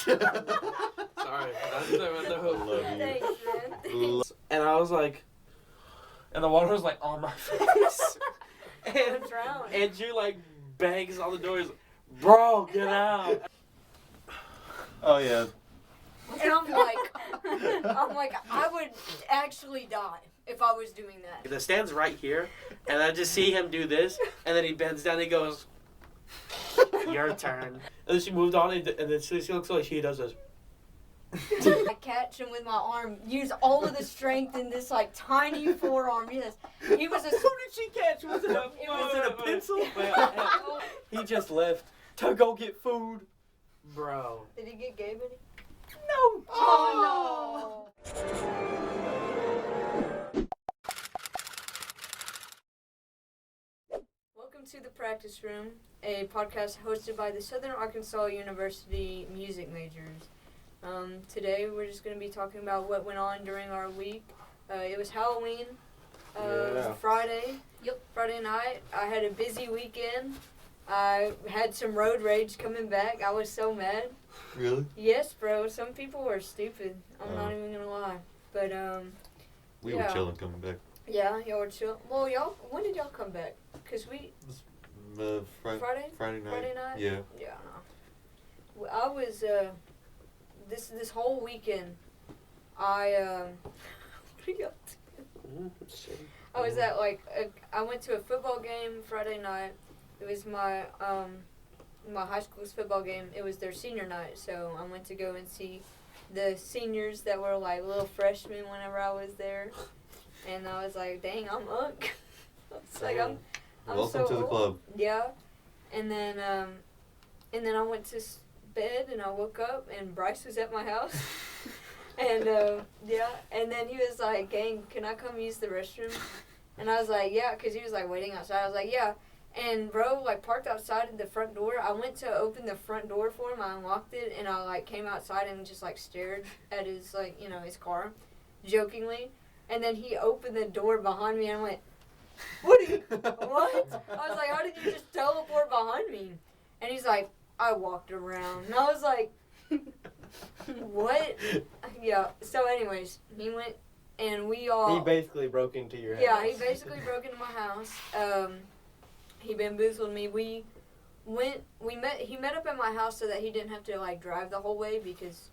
Sorry, that's the hook. I love you. Thanks, man. And I was like, and the water was like on my face. I'm drowning. And Drew like bangs on the door. He's like, bro, get out. Oh yeah. And I'm like, I would actually die if I was doing that. The stand's right here, and I just see him do this, and then he bends down and he goes, your turn. And then she moved on, and then she looks like she does this. I catch him with my arm, use all of the strength in this like tiny forearm. Yes, he was a. Who did she catch? Was it a pencil? He just left to go get food. Bro. Did he get Gabe any? No. Oh no. Welcome to the Practice Room, a podcast hosted by the Southern Arkansas University music majors. Today we're just going to be talking about what went on during our week. It was Halloween, Friday. Yep, Friday night. I had a busy weekend. I had some road rage coming back. I was so mad. Really? Yes, bro. Some people were stupid. I'm not even going to lie. But, We were chilling coming back. yeah, y'all were chill. Well, when did y'all come back? Because we... Friday night? Friday night? Yeah. Yeah, no. Well, I was, this whole weekend, what are y'all doing? I was at, I went to a football game Friday night. It was my high school's football game. It was their senior night, so I went to go and see the seniors that were, little freshmen whenever I was there. And I was like, dang, I'm unk. It's like, I'm Welcome so to the old. club. Yeah. And then I went to bed and I woke up and Bryce was at my house. And, and then he was like, gang, can I come use the restroom? And I was like, yeah, because he was, waiting outside. I was like, yeah. And bro, parked outside at the front door. I went to open the front door for him. I unlocked it, and I, came outside and just, stared at his, his car, jokingly. And then he opened the door behind me, and I went, what? I was like, how did you just teleport behind me? And he's like, I walked around. And I was like, what? Yeah. So anyways, he went, and we all... He basically broke into your house. Yeah, he basically broke into my house. He bamboozled me. He met up at my house so that he didn't have to, drive the whole way because,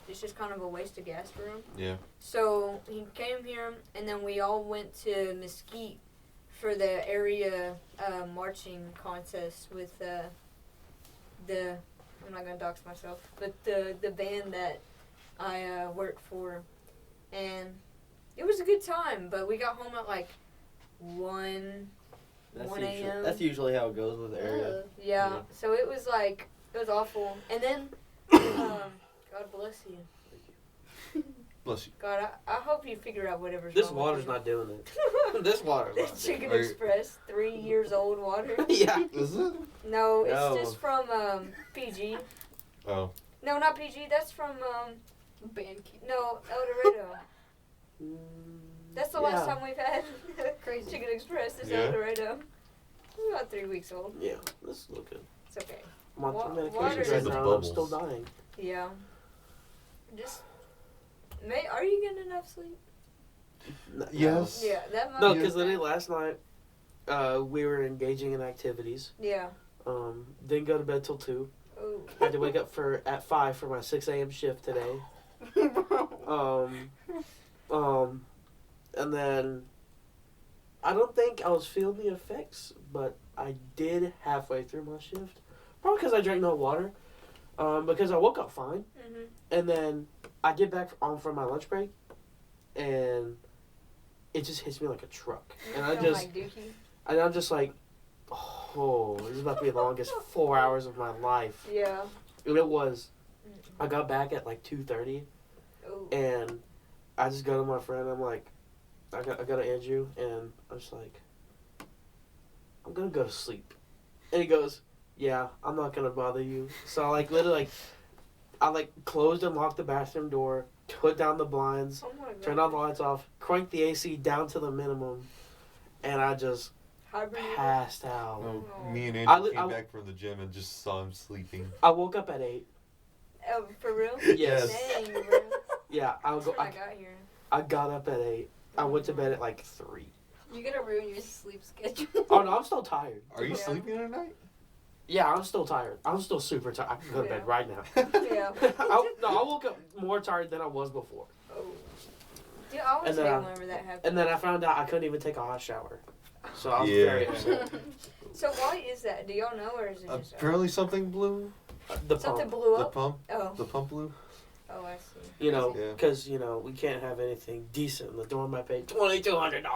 it's just kind of a waste of gas for him. Yeah. So he came here, and then we all went to Mesquite for the area marching contest with I'm not going to dox myself, but the band that I work for. And it was a good time, but we got home at 1 a.m. That's usually how it goes with the area. Yeah, so it was it was awful. And then, God bless you. Bless you. God, I hope you figure out whatever's This wrong water's with you. not doing it. This water's not It's doing Chicken Are you- Express, 3 years old water. it. Yeah. Is it? No, it's No. just from PG. Oh. No, not PG. That's from Bandcamp. no, El Dorado. That's the last Yeah. time we've had Crazy Chicken Express. Is Yeah. El Dorado. It's about 3 weeks old. Yeah, this is looking. It's okay. I'm on two Water medications is- right now. I'm Bubbles. still dying. Yeah. Just. Are you getting enough sleep? Yes. Yeah, that might No, be because bad. literally last night, we were engaging in activities. Yeah. Didn't go to bed till 2. Oh. Had to wake up at 5 for my 6 a.m. shift today. And then I don't think I was feeling the effects, but I did halfway through my shift. Probably because I drank no water. Because I woke up fine, Mhm. and then I get back on from my lunch break, and it just hits me like a truck, and I'm just like, oh, this is about to be the longest 4 hours of my life. Yeah. And it was. I got back at 2:30, Oh. and I just go to my friend. I'm like, I got to Andrew, and I'm just like, I'm gonna go to sleep. And he goes, yeah, I'm not gonna bother you. So I literally I closed and locked the bathroom door, put down the blinds, Oh my God. turned all the lights off, cranked the AC down to the minimum, and I just Hibernated? passed out. Oh, me and I Andrew li- came I- back from the gym and just saw him sleeping. I woke up at 8, Oh, for real? Yes. Dang, bro. Yeah, That's when I got here. I got up at 8. I went to bed at like 3. You're gonna ruin your sleep schedule. Oh no, I'm still tired. Are you Yeah. sleeping at night? Yeah, I'm still tired. I'm still super tired. I can go to bed Yeah. right now. Yeah. I woke up more tired than I was before. Oh. Dude, I always And then hate I- whenever that happens. And then I found out I couldn't even take a hot shower. So I was Yeah. very upset. So why is that? Do y'all know, or is it just Apparently something blew. The something pump. blew The up? pump. Oh. The pump blew. Oh, I see. You know, Yeah. because, we can't have anything decent. The doormat paid $2,200.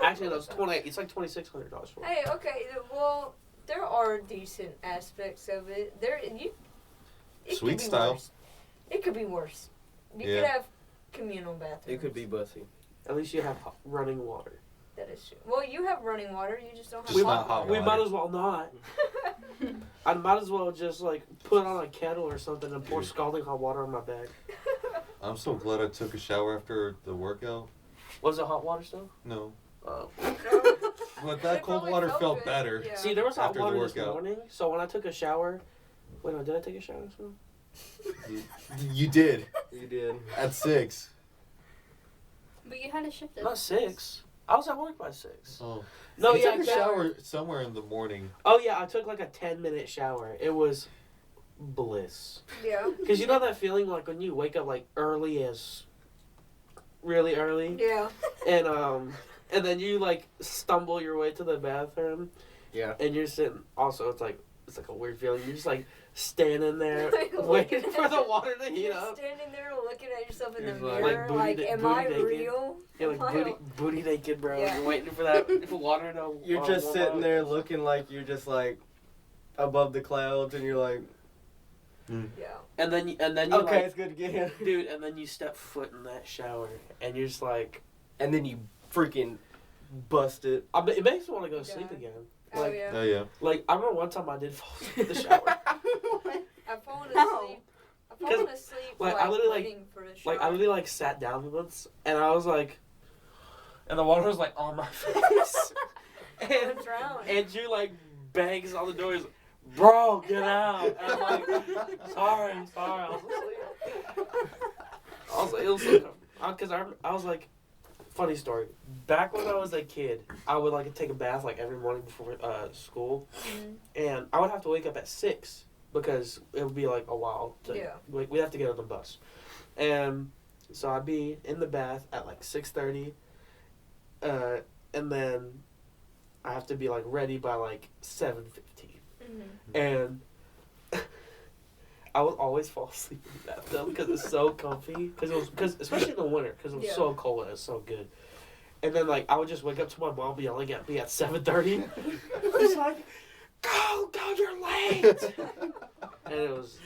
Actually, that's it's like $2,600 for it. Hey, okay. Well, there are decent aspects of it. It Sweet could be style. Worse. It could be worse. You Yeah. could have communal bathrooms. It could be bussy. At least you have running water. That is true. Well, you have running water. You just don't have Just hot not hot water. We might as well not. I might as well just put on a kettle or something and pour scalding hot water on my back. I'm so glad I took a shower after the workout. Was it hot water still? No. Oh. But that It cold probably water felt felt good. better. Yeah. See, there was hot After the water this workout. morning, so when I took a shower. Wait, no, did I take a shower this morning? You did. You did. At 6. But you had a shift at Not 6. I was at work by 6. Oh. No, You yeah, took a I- shower somewhere in the morning. Oh yeah, I took like a 10-minute shower. It was bliss. Yeah. Cause you know that feeling like when you wake up like really early, Yeah. and then you stumble your way to the bathroom, Yeah. and you're sitting. Also, it's like a weird feeling. You're just standing there Like, waiting looking for at the water to heat You're up. standing there looking at yourself in the You're like- mirror, Like booty- am booty I naked. real? You're Am I booty naked, bro. Yeah. You're waiting for that water to. You're just warm sitting up. there looking like you're just above the clouds, and you're like, Yeah. And then you okay, it's good to get in. dude, and then you step foot in that shower, and you're just like, And then you freaking bust it. it makes me want to go to sleep Yeah. again. Oh, Like, yeah. Oh, yeah. I remember one time I did fall asleep in the shower. I've fallen How? asleep. I've fallen asleep I literally, waiting for the shower. I literally sat down once, and I was like, and the water was on my face, and I'm drowning. Andrew bangs on the door. He's like, bro, get out! And I'm like, sorry, I was asleep. I was like, it was so, because I was like, funny story. Back when I was a kid, I would take a bath every morning before school, Mhm. and I would have to wake up at 6 because it would be a while. Yeah. We'd have to get on the bus, and so I'd be in the bath at 6:30, and then I have to be ready by 7:15, Mhm. and I would always fall asleep in the bathtub because it's so comfy. Because especially in the winter, because it was Yeah. so cold and it's so good. And then I would just wake up to my mom yelling at me at 7:30. It's like, go, you're late. And it was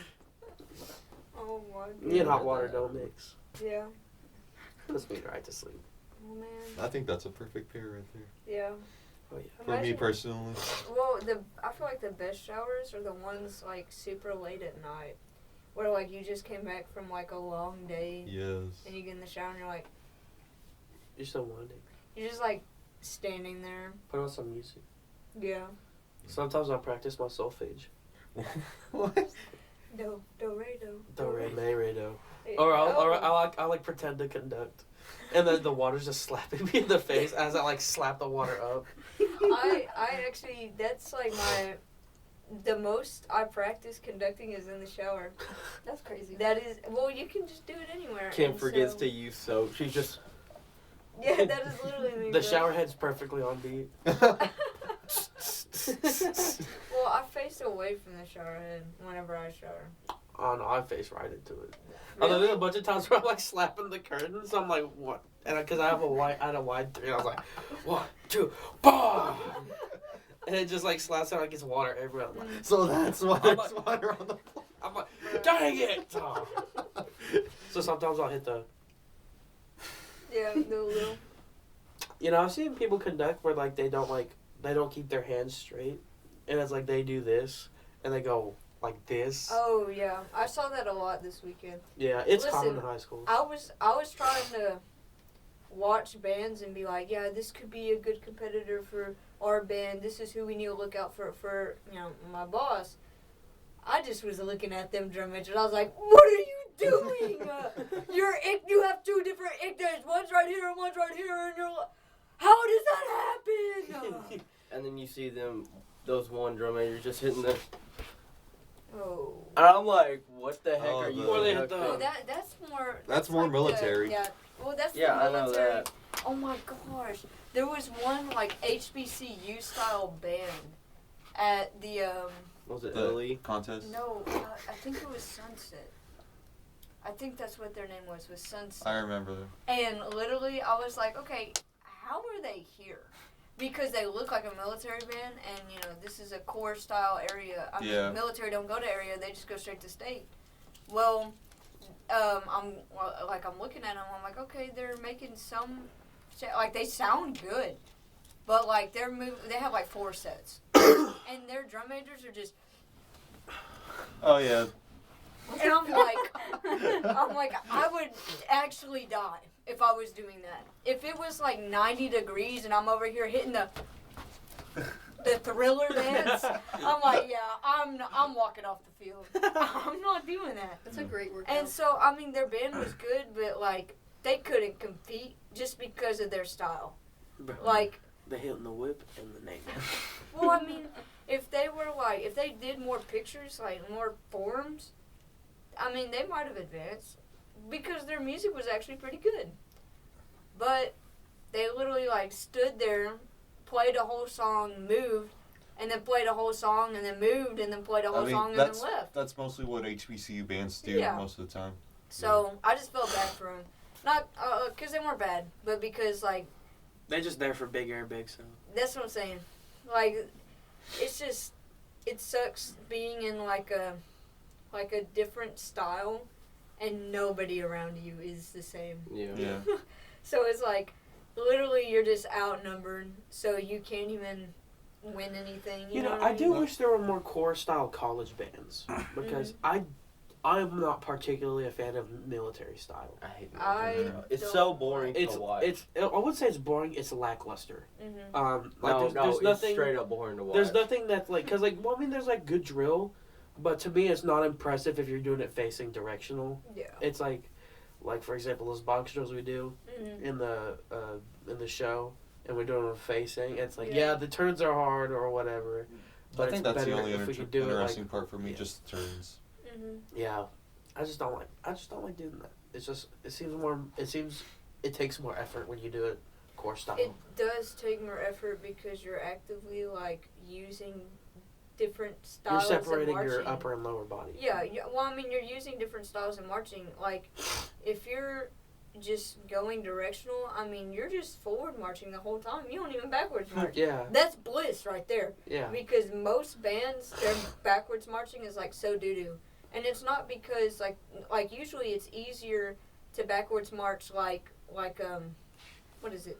Oh my god. me and hot water don't mix. Yeah. Puts me right to sleep. Oh man. I think that's a perfect pair right there. Yeah. Oh yeah. For me Imagine- personally. Well, I feel like the best showers are the ones super late at night, where you just came back from a long day, Yes. and you get in the shower and you're You're so winding. you're just standing there. Put on some music. Yeah. Sometimes I practice my solfege. What? Do re do. Do re mi re do. Oh. Or I pretend to conduct, and then the water's just slapping me in the face as I slap the water up. I actually that's the most I practice conducting is in the shower. That's crazy. That is you can just do it anywhere. Kim and forgets so- to use soap. She's just. Yeah, that is literally me. The bro. shower head's perfectly on beat. Well, I face away from the shower head whenever I shower. Oh no, I face right into it. Although there's a bunch of times where I'm slapping the curtains, I'm like, what? And because I had a wide 3, I was like, 1, 2, BAM! And it just slaps out gets water everywhere. I'm like, So that's why I'm there's like- water on the floor. I'm like, dang it! Oh. So sometimes I'll hit the. Yeah, the little. I've seen people conduct where they don't keep their hands straight, and it's they do this, and they go like this. Oh yeah, I saw that a lot this weekend. Yeah, it's common in Listen, high school. I was trying to watch bands and be like, yeah, this could be a good competitor for our band. This is who we need to look out for my boss. I just was looking at them drum majors. I was like, what are you doing? You have two different ignites. One's right here and one's right here. And you're like, how does that happen? And then you see those one drum majors just hitting the. Oh. And I'm like, what the heck Oh, are you Before they doing? hit the- Oh, that's more. That's more like military. Well, that's Yeah, the I know military. that. Oh my gosh. There was one like HBCU style band at the Was it The Italy? contest. no, I think it was Sunset. I think that's what their name was Sunset. I remember. And literally I was like, okay, how are they here? Because they look like a military band, and you know this is a corps style area. I Yeah. mean, military don't go to area; they just go straight to state. Well, I'm looking at them. I'm like, okay, they're making some, like they sound good, but like they have like 4 sets, and their drum majors are just. Oh yeah. And I'm like, I would actually die if I was doing that. If it was like 90 degrees and I'm over here hitting the Thriller dance, I'm like, yeah, I'm walking off the field. I'm not doing that. That's a great workout. And so, I mean, their band was good, but like they couldn't compete just because of their style. Like, They hitting the whip and the name. well, I mean, if they did more pictures, like more forums, I mean, they might have advanced because their music was actually pretty good. But they literally like stood there, played a whole song, moved, and then played a whole song, and then moved, and then played a whole song, and then left. That's mostly what HBCU bands do Yeah. most of the time. So I just felt bad for them, not because they weren't bad, but because like They're just there for Big Air Big, so. that's what I'm saying. Like, it's just it sucks being in like a different style, and nobody around you is the same. Yeah. So it's like, literally, you're just outnumbered, so you can't even win anything. You know what I do mean? wish there were more core style college bands because I'm not particularly a fan of military style. I hate I military. It's don't so boring It's to watch. I wouldn't say it's boring. It's lackluster. Mm-hmm. There's it's nothing. straight up boring to watch. There's nothing that well, I mean, there's like good drill, but to me, it's not impressive if you're doing it facing directional. Yeah. It's like for example, those box drills we do Mm-hmm. in the show, and we're doing them facing. It's like Yeah. the turns are hard or whatever. But I think it's that's the better only if we could do it interesting like, part for me, yeah. just the turns. Mm-hmm. yeah. I just don't like doing that. It's just it takes more effort when you do it core style. It does take more effort because you're actively like using different You're styles separating of marching. your upper and lower body. Yeah, well, I mean, you're using different styles of marching. Like, if you're just going directional, I mean, you're just forward marching the whole time. You don't even backwards march. Yeah. That's bliss right there. Yeah. Because most bands, their backwards marching is like so doo-doo. And it's not because, like usually it's easier to backwards march like, what is it?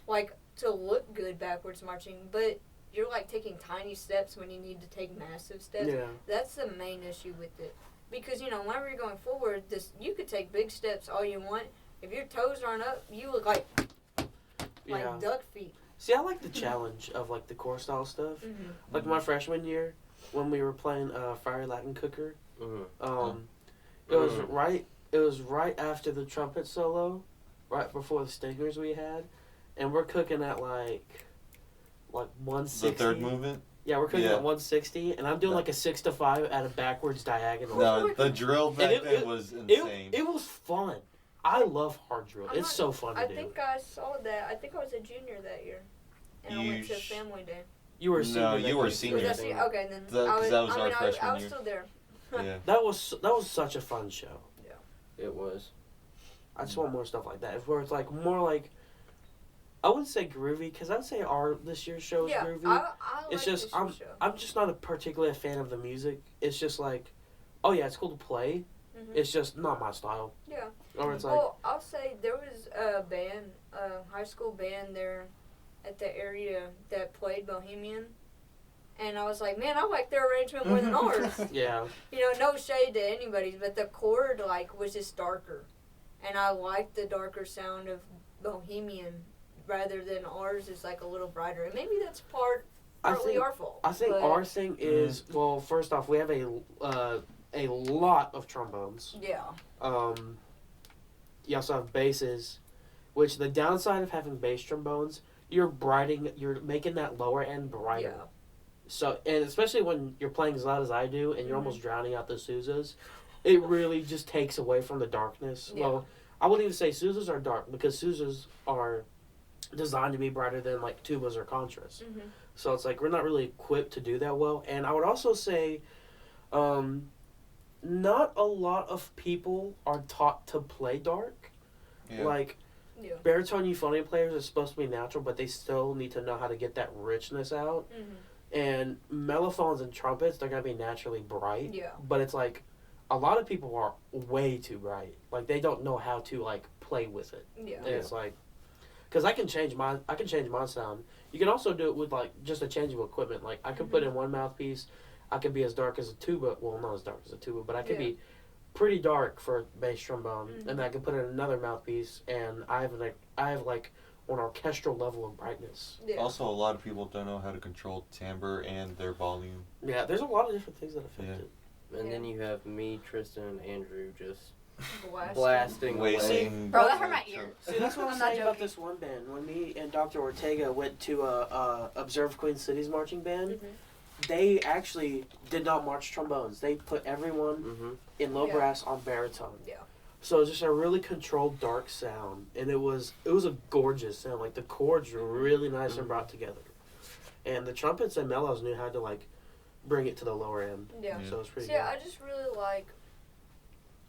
Like, to look good backwards marching, but you're like taking tiny steps when you need to take massive steps. Yeah. That's the main issue with it. Because, you know, whenever you're going forward, you could take big steps all you want. If your toes aren't up, you look like Yeah. duck feet. See, I like the challenge of like the core style stuff. Mm-hmm. Like my freshman year, when we were playing Fire Latin Cooker, it was right after the trumpet solo, right before the stingers we had, and we're cooking at like 160. The third movement? Yeah, we're cooking Yeah. at 160, and I'm doing like a 6 to 5 at a backwards diagonal. No, the drill back it- then was insane. It was fun. I love hard drill. I'm It's not- so fun to I do. think I saw that. I think I was a junior that year. And I went to sh- family day. You were a No, senior. you that were year. a senior. Was that okay, then That- 'cause that was our I freshman was year. still there. Yeah. That was such a fun show. It was. I just want more stuff like that. Where it's like more like, I wouldn't say groovy, because I'd say this year's show is Yeah, groovy. I It's like just this year's show. I'm just not particularly a fan of the music. It's just like, oh yeah, it's cool to play. Mhm. It's just not my style. Yeah. Or it's like, Well, I'll say there was a band, a high school band there at the area that played Bohemian. And I was like, man, I like their arrangement more than ours. yeah, You know, no shade to anybody's, but the chord, was just darker. And I liked the darker sound of Bohemian rather than ours is, a little brighter. And maybe that's part I partly think our fault. I think but, our thing is well. First off, we have a lot of trombones. Yeah. You also have basses, which the downside of having bass trombones, you're making that lower end brighter. Yeah. So, and especially when you're playing as loud as I do, and you're Mhm. almost drowning out the Souzas, it really just takes away from the darkness. Yeah. Well, I wouldn't even say Souzas are dark because Souzas are designed to be brighter than like tubas or contras. Mhm. So it's like we're not really equipped to do that well. And I would also say, not a lot of people are taught to play dark. Yeah. Like Yeah. baritone euphonium players are supposed to be natural, but they still need to know how to get that richness out. Mhm. And mellophones and trumpets, they're gonna be naturally bright. Yeah. But it's like a lot of people are way too bright. Like they don't know how to like play with it. Yeah. And it's like, because I can change my sound. You can also do it with like just a change of equipment. Like I could put in one mouthpiece. I could be as dark as a tuba. Well, not as dark as a tuba, but I could be pretty dark for a bass trombone, and then I can put in another mouthpiece, and I have like an orchestral level of brightness. Yeah. Also, a lot of people don't know how to control timbre and their volume. Yeah, there's a lot of different things that affect Yeah. it. And then you have me, Tristan, and Andrew just Blasting. blasting away. Wasting. Bro, that hurt my ear. See, that's what I'm I'm not saying about joking. this one band. When me and Dr. Ortega went to Observe Queen City's marching band, Mhm. they actually did not march trombones. They put everyone Mm-hmm. in low Yeah. brass on baritone. Yeah. So it was just a really controlled dark sound, and it was a gorgeous sound. Like the chords were really nice and brought together, and the trumpets and mellows knew how to like bring it to the lower end. Yeah. So it was pretty So, good. yeah, I just really like.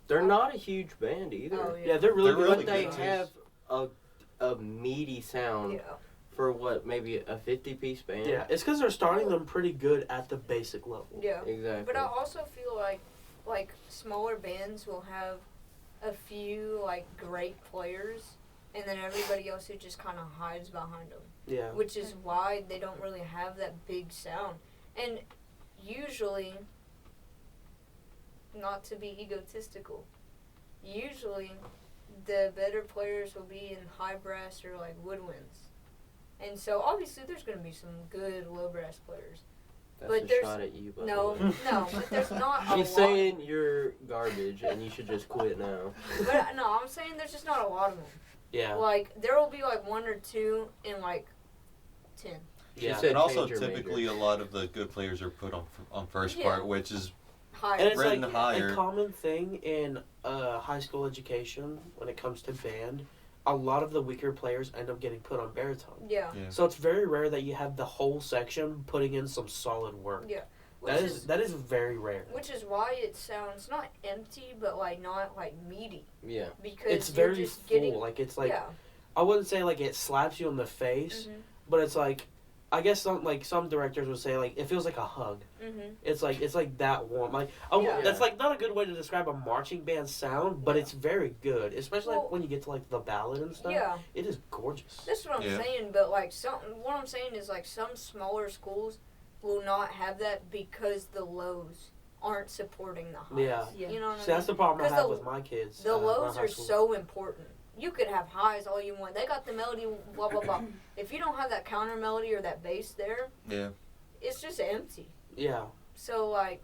They're not a huge band either. Oh Yeah, they're really They're good. really But they good, too. have a meaty sound Yeah. for what, maybe a 50-piece band? Yeah, it's because they're starting them pretty good at the basic level. Yeah. Exactly. But I also feel like smaller bands will have a few like great players, and then everybody else who just kind of hides behind them, Yeah. which is why they don't really have that big sound. And usually, not to be egotistical, usually the better players will be in high brass or like woodwinds. And so obviously there's going to be some good low brass players. That's but a there's- shot at you, by No, the way. no, but there's not a She's lot. saying you're garbage and you should just quit now. But no, I'm saying there's just not a lot of them. Yeah. Like there will be like one or two in like 10. She Yeah. said And also, change your typically, major. a lot of the good players are put on first Yeah. part, which is Higher. And it's written like higher. a common thing in high school education when it comes to band. A lot of the weaker players end up getting put on baritone. Yeah. Yeah. So it's very rare that you have the whole section putting in some solid work. Yeah. Which That is very rare. which is why it sounds not empty, but like not like meaty, Yeah. because It's you're very just full. getting. Like it's like yeah. I wouldn't say like it slaps you in the face, Mhm. but it's like I guess some directors would say like it feels like a hug. Mhm. It's like that warm. Like Yeah. that's like not a good way to describe a marching band sound, but Yeah. it's very good, especially Well, like when you get to like the ballad and stuff. Yeah. It is gorgeous. That's what I'm Yeah. saying, but like what I'm saying is like some smaller schools will not have that because the lows aren't supporting the highs. Yeah. You know what I mean? See, that's the problem I 'Cause have the- with my kids. The my lows high are school. so important. You could have highs all you want. They got the melody, blah blah blah. If you don't have that counter melody or that bass there, yeah. it's just empty. Yeah. So like,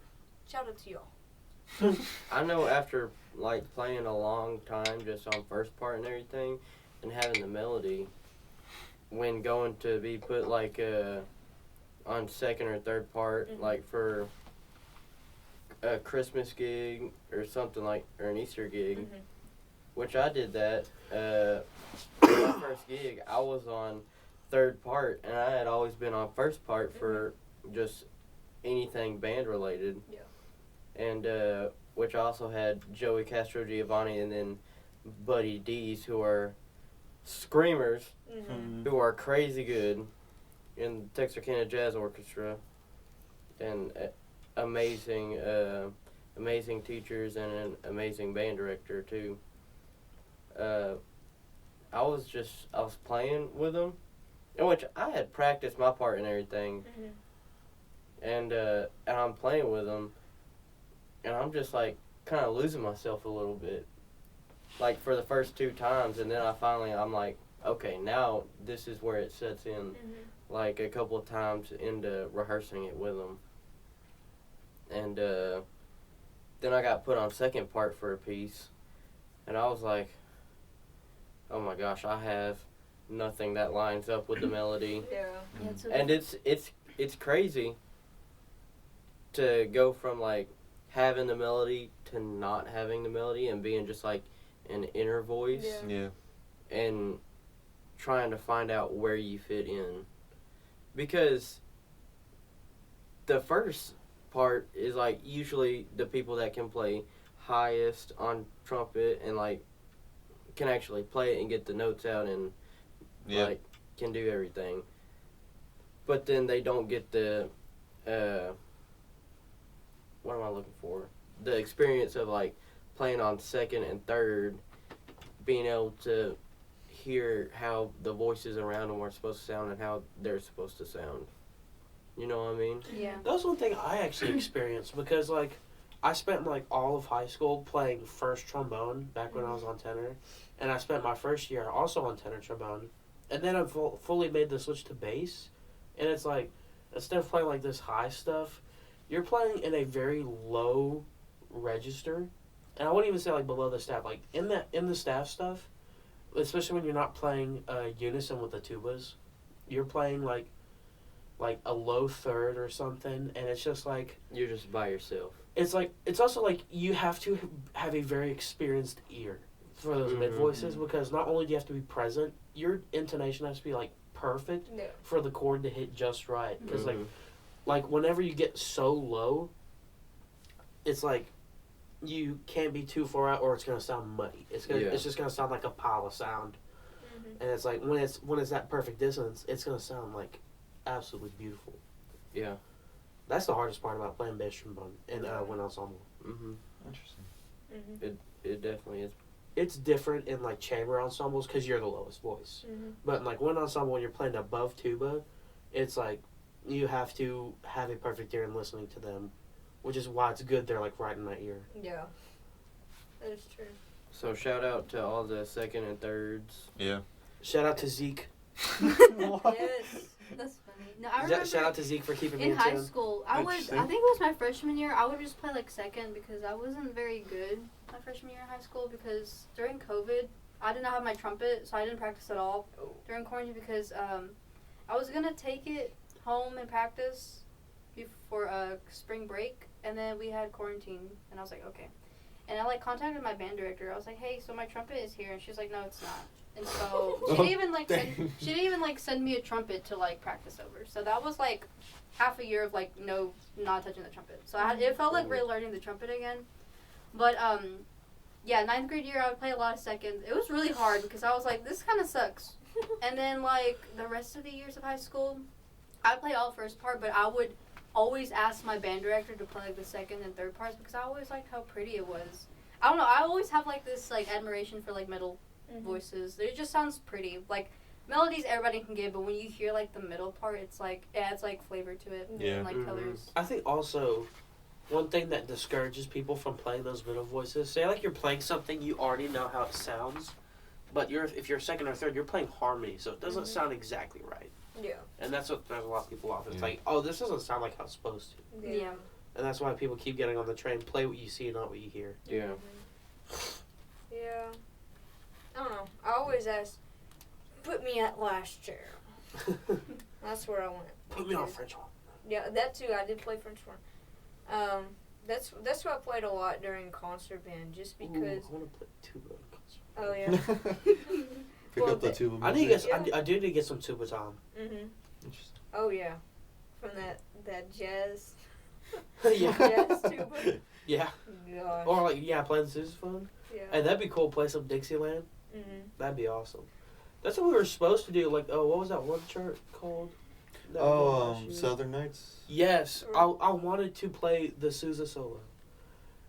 shout out to y'all. I know after like playing a long time just on first part and everything and having the melody, when going to be put like on second or third part, Mhm. like for a Christmas gig or something like, or an Easter gig, Mhm. which I did that. My first gig, I was on third part, and I had always been on first part for just anything band related. Yeah. And which I also had Joey Castro Giovanni and then Buddy D's, who are screamers, Mhm. who are crazy good in Texarkana Jazz Orchestra, and amazing teachers and an amazing band director too. I was playing with them, in which I had practiced my part and everything, Mhm. and I'm playing with them, and I'm just like kind of losing myself a little bit, like for the first two times, and then I'm like, okay, now this is where it sets in. Mhm. like a couple of times into rehearsing it with them. And then I got put on second part for a piece, and I was like, oh my gosh, I have nothing that lines up with the melody. Yeah. Yeah, it's so And it's crazy to go from like having the melody to not having the melody and being just like an inner voice Yeah. Yeah. and trying to find out where you fit in. Because the first part is like usually the people that can play highest on trumpet and like can actually play it and get the notes out and Yeah. like can do everything. But then they don't get the what am I looking for? The experience of like playing on second and third, being able to hear how the voices around them are supposed to sound and how they're supposed to sound. You know what I mean? Yeah. That was one thing I actually experienced because, like, I spent, like, all of high school playing first trombone back when I was on tenor. And I spent my first year also on tenor trombone. And then I fully made the switch to bass. And it's like, instead of playing, like, this high stuff, you're playing in a very low register. And I wouldn't even say, like, below the staff. Like, in the staff stuff, especially when you're not playing unison with the tubas, you're playing, like a low third or something, and it's just like You're just by yourself. it's also like you have to have a very experienced ear for those mid voices, because not only do you have to be present, your intonation has to be like perfect Yeah. for the chord to hit just right. Because Mhm. like whenever you get so low, it's like you can't be too far out or it's gonna sound muddy. It's just gonna sound like a pile of sound. Mhm. And it's like when it's that perfect distance, it's gonna sound like absolutely beautiful. Yeah. That's the hardest part about playing bass trombone in wind ensemble. Mhm. Interesting. Mhm. It definitely is. It's different in like chamber ensembles because you're the lowest voice. Mhm. But in like wind ensemble, when you're playing above tuba, it's like you have to have a perfect ear and listening to them, which is why it's good they're like right in my ear. Yeah. That is true. So shout out to all the second and thirds. Yeah. Shout out to Zeke. Yes. That's funny. No, I remember Shout out to Zeke for keeping me in in high tune. school, I think it was my freshman year, I would just play like second because I wasn't very good my freshman year in high school because during COVID, I did not have my trumpet, so I didn't practice at all during quarantine because I was going to take it home and practice before spring break, and then we had quarantine, and I was like, okay. And I like contacted my band director. I was like, hey, so my trumpet is here, and she's like, no, it's not. And so she didn't even send me a trumpet to like practice over. So that was like half a year of like not touching the trumpet. So it felt like relearning the trumpet again. But yeah, 9th grade year I would play a lot of seconds. It was really hard because I was like, this kind of sucks. And then like the rest of the years of high school, I played all first part, but I would always ask my band director to play like the second and third parts because I always liked how pretty it was. I don't know, I always have like this like admiration for like middle voices. It just sounds pretty. Like melodies everybody can get, but when you hear like the middle part, it's like it adds like flavor to it. Yeah. And like colors. I think also one thing that discourages people from playing those middle voices, say like you're playing something you already know how it sounds, but if you're second or third, you're playing harmony, so it doesn't sound exactly right. Yeah. And that's what throws a lot of people off. It's Yeah. like, oh, this doesn't sound like how it's supposed to. Yeah. And that's why people keep getting on the train. Play what you see, not what you hear. Yeah. Yeah. I don't know. I always ask, put me at last chair. That's where I went. Put me on French horn. Yeah, that too. I did play French horn. That's what I played a lot during concert band, just because. Ooh, I want to play tuba. Oh yeah. Pick Well, up the tuba I need to music. get. I do need to get some tuba time. Mhm. Interesting. Oh yeah. From that jazz. Yeah. Jazz tuba. Yeah. Gosh. Or like play the sousaphone. Yeah. Hey, that'd be cool. Play some Dixieland. Mhm. That'd be awesome. That's what we were supposed to do. Like, what was that one chart called? That we did Oh, last year? Southern Nights. Yes, I wanted to play the Sousa solo,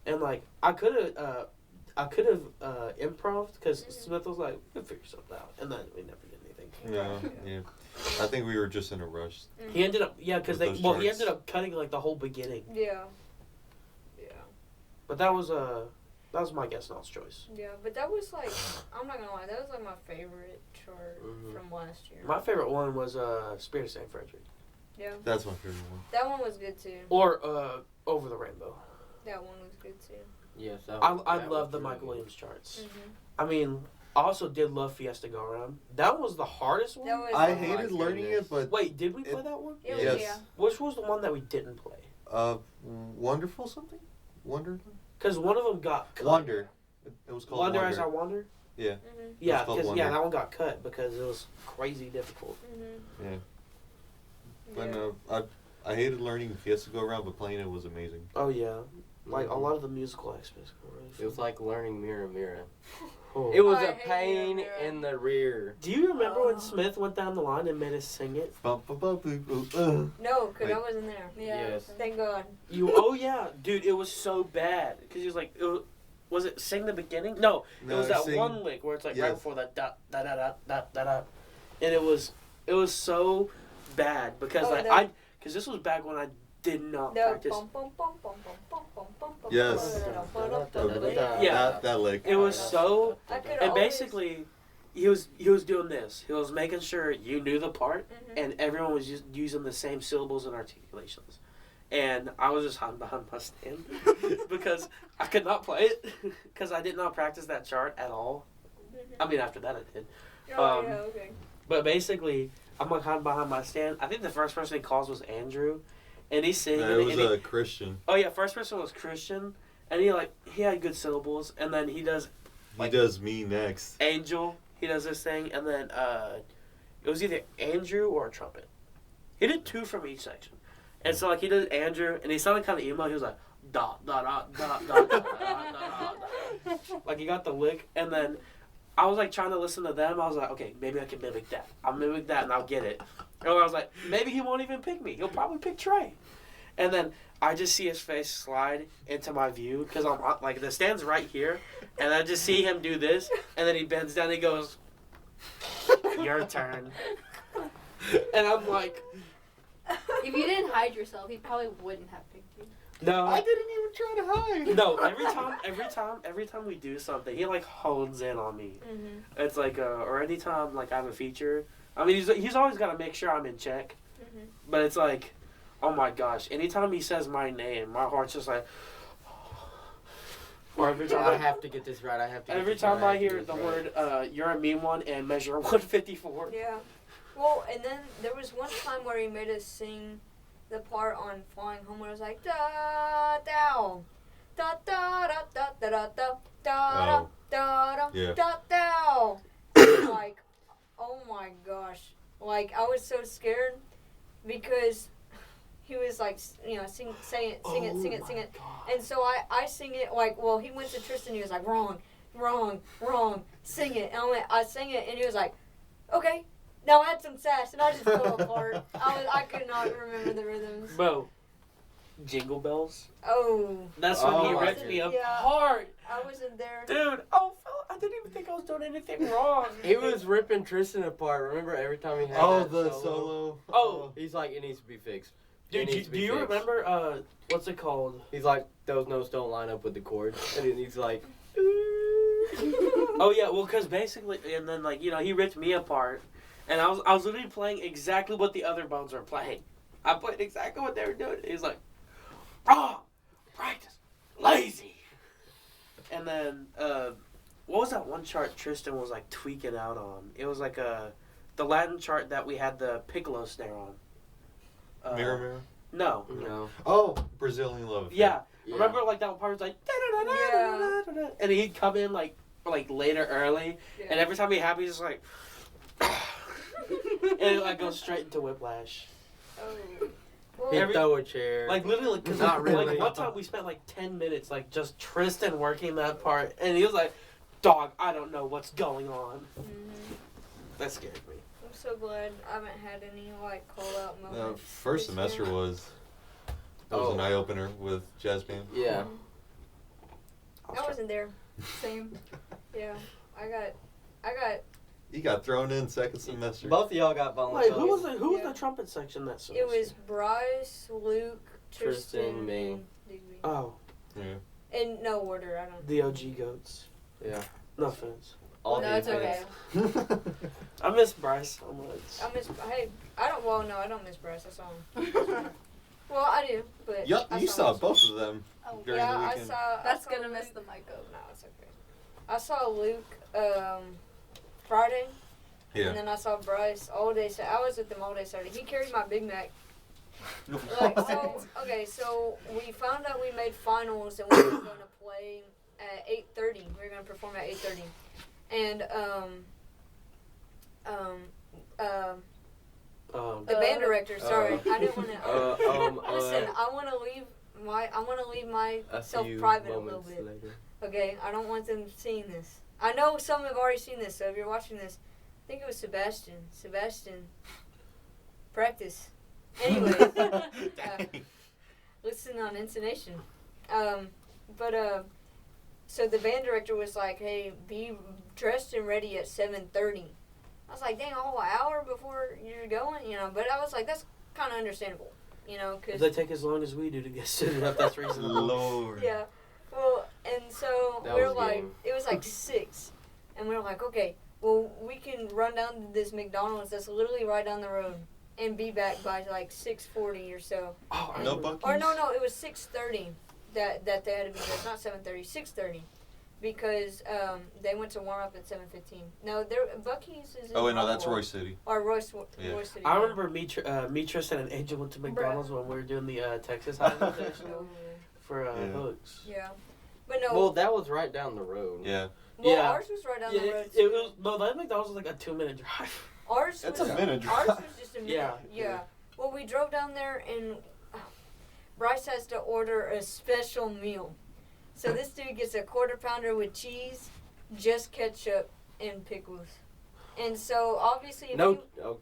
and like I could have improv'd because Smith was like, "We can figure something out," and then we never did anything. No, yeah. I think we were just in a rush. He ended up because With those he charts. ended up cutting like the whole beginning. Yeah. Yeah. But that was That was my guess, not choice. Yeah, but that was like, I'm not gonna lie, that was like my favorite chart from last year. My favorite one was Spirit of St. Frederick. Yeah, That's my favorite one. that one was good too. Or Over the Rainbow. That one was good too. Yes, I love the Michael Williams charts. Mm-hmm. I mean, I also did love Fiesta Go Around. That was the hardest one. That was I the hated hardest. learning it, but Wait, did we play that one? It Yes. was, yeah. Which was the one that we didn't play? Wonderful something? Wonder? Because one of them got cut. Wonder. It was called Wonder Wonder. as I Wander? Yeah. Mm-hmm. Yeah, called because Wonder. that one got cut because it was crazy difficult. Mm-hmm. Yeah. But Yeah. I hated learning Fiesta Go Around, but playing it was amazing. Oh yeah, like a lot of the musical aspects were really It was like learning Mira Mira. cool. It was I a hate pain Mira Mira. in the rear. Do you remember when Oh. Smith went down the line and made us sing it? No, because Wait. I wasn't there. Yeah. Yes. Thank God. Oh yeah, dude, it was so bad because he was like, was it sing the beginning? No, it was that one lick where it's like right Yes. before that da da da da da da da, and it was so bad because Oh, like that- because this was back when I did not No. practice. Yes. Yeah. That lick. It was so, I could and always- basically, he was doing this. He was making sure you knew the part, Mhm. and everyone was just using the same syllables and articulations. And I was just hiding behind my stand because I could not play it because I did not practice that chart at all. I mean, after that I did. Oh, yeah, okay. But basically, I'm like hiding behind my stand. I think the first person he calls was Andrew, and he's singing. No, it was and he- a Christian. oh yeah, first person was Christian, and he had good syllables, and then he does He does me next. Angel. He does this thing, and then it was either Andrew or a trumpet. He did two from each section, and so like he did Andrew, and he sounded kind of emo. He was like da da da da da da da da. Like he got the lick, and then I was like trying to listen to them. I was like, okay, maybe I can mimic that. I'll mimic that, and I'll get it. And I was like, maybe he won't even pick me. He'll probably pick Trey. And then I just see his face slide into my view because I'm like the stand's right here, and I just see him do this, and then he bends down and he goes, "Your turn." And I'm like, If you didn't hide yourself, he probably wouldn't have picked you. no, I didn't even try to hide. no. Every time we do something, he like hones in on me. Mm-hmm. It's like, or anytime like I have a feature. I mean, he's always got to make sure I'm in check. Mhm. But it's like, oh my gosh! Anytime he says my name, my heart's just like. Or every I time, have to get this right. I have to. Get every this time right, I have to hear get the this right. word, you're a mean one, and measure 154. Yeah. Well, and then there was one time where he made us sing the part on Flying Home where it was like da dow da da da da da da da da Oh. da da Yeah. da dow. Like, oh my gosh! Like I was so scared because he was like, sing it. And so I sing it like, well, he went to Tristan. He was like, wrong, sing it. And I sang it, and he was like, okay, now add some sass, and I just fell apart. I could not remember the rhythms. Bro, Jingle Bells. Oh, That's when he Oh, ripped yeah. me Yeah. apart, I wasn't there. dude. Oh, fella, I didn't even think I was doing anything wrong. He was ripping Tristan apart. Remember every time he had Oh, that the solo? solo. Oh. He's like, it needs to be fixed. Dude, It do, needs to do be you fixed. remember what's it called? He's like, those notes don't line up with the chords, and he's like, Oh yeah, well, cause basically, and then like he ripped me apart, and I was literally playing exactly what the other bones were playing. I played exactly what they were doing. He's like, wrong, practice, lazy, and then what was that one chart Tristan was like tweaking out on? It was like the Latin chart that we had the piccolo snare on. Mirror, mirror. No. no. Oh, Brazilian Love Affair. Yeah. Yeah. Remember like that part was like da-da-da-da-da-da-da-da, and he'd come in like later early, and every time he happy he's just like and it like goes straight into Whiplash. Oh. Well, He'd Every- throw a chair. Like literally, cause Not really. Like one time we spent like 10 minutes like just Tristan working that part, and he was like, "Dog, I don't know what's going on." mhm. That scared me. I'm so glad I haven't had any like call out The moments. first this semester year. was an Oh. eye opener with jazz band. yeah. I wasn't there. Same. Yeah. I got. He got thrown in second semester. Both of y'all got volunteers. Wait, who was the Yeah. trumpet section that semester? It was Bryce, Luke, Tristan, Tristan, me. and Digby. Oh, Yeah. In no order, I don't. The OG goats. Yeah. No offense. All No, it's defense. okay. I miss Bryce so much. I miss. Hey, I don't. Well, no, I don't miss Bryce. I saw him. Well, I do, but. Yup, I you saw him. both of them Oh, during Yeah, the I weekend. saw. that's I saw gonna mess Luke- the mic up. No, it's okay. I saw Luke Friday, Yeah. and then I saw Bryce all day. So I was with them all day Saturday. He carried my Big Mac. Like, so okay, so we found out we made finals and we were going to play at 8:30. We were going to perform at 8:30, and the band director. Sorry, I didn't want to. Listen, I want to leave A myself few private a little moments bit. later. Okay, I don't want them seeing this. I know some have already seen this, so if you're watching this, I think it was Sebastian. Sebastian, practice. Anyway, listen on intonation. So the band director was like, "Hey, be dressed and ready at 7:30." I was like, "Dang, a whole hour before you're going," you know. But I was like, "That's kind of understandable," you know, If because they take as long as we do to get suited up, that's reasonable. Lord. yeah. Well, and so That we were was like, game. it was like 6, and we were like, okay, well, we can run down to this McDonald's that's literally right down the road and be back by like 6:40 or so. Oh, I No remember. Buc-ee's? Or no, it was 6:30 that they had to be there, not 7:30, 6:30, because they went to warm up at 7:15. No, Buc-ee's is. Oh, wait, in no, that's Buffalo. Roy City. Or Royce Yeah. City. I remember me, Tristan, and Angel went to McDonald's when we were doing the Texas High Invitational for Yeah. hooks. Yeah, but no. Well, that was right down the road. Yeah. well, yeah. ours was right down Yeah, the road. it was. No, that McDonald's was like a 2-minute drive. Ours That's was a minute drive. Ours was just a minute. Yeah. Yeah. Well, we drove down there and Bryce has to order a special meal. So this dude gets a quarter pounder with cheese, just ketchup and pickles. And so obviously if No. you, Oh,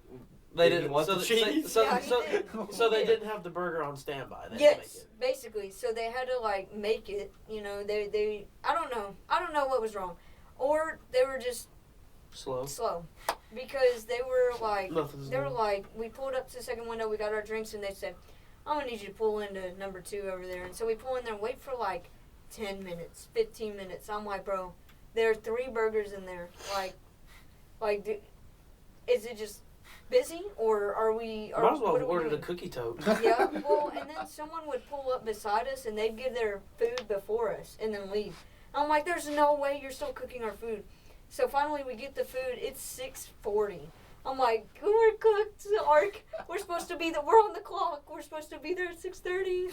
They Did he didn't. want So, the so, cheese? so, Yeah, he so, did. so they Yeah. didn't have the burger on standby. They had to yes, make it. basically. So they had to like make it. You know, they I don't know what was wrong, or they were just slow because they were like. Nothing's They were new. like, we pulled up to the second window, we got our drinks, and they said, I'm going to need you to pull into number 2 over there. And so we pull in there and wait for like 10 minutes, 15 minutes. I'm like, bro, there are 3 burgers in there. Is it just busy, or are we... Or Might as well what have are we ordered a doing? cookie tote. Yeah, well, and then someone would pull up beside us, and they'd give their food before us, and then leave. I'm like, there's no way you're still cooking our food. So finally we get the food, it's 6:40. I'm like, we're cooked, Ark. We're supposed to be we're on the clock. We're supposed to be there at 6:30.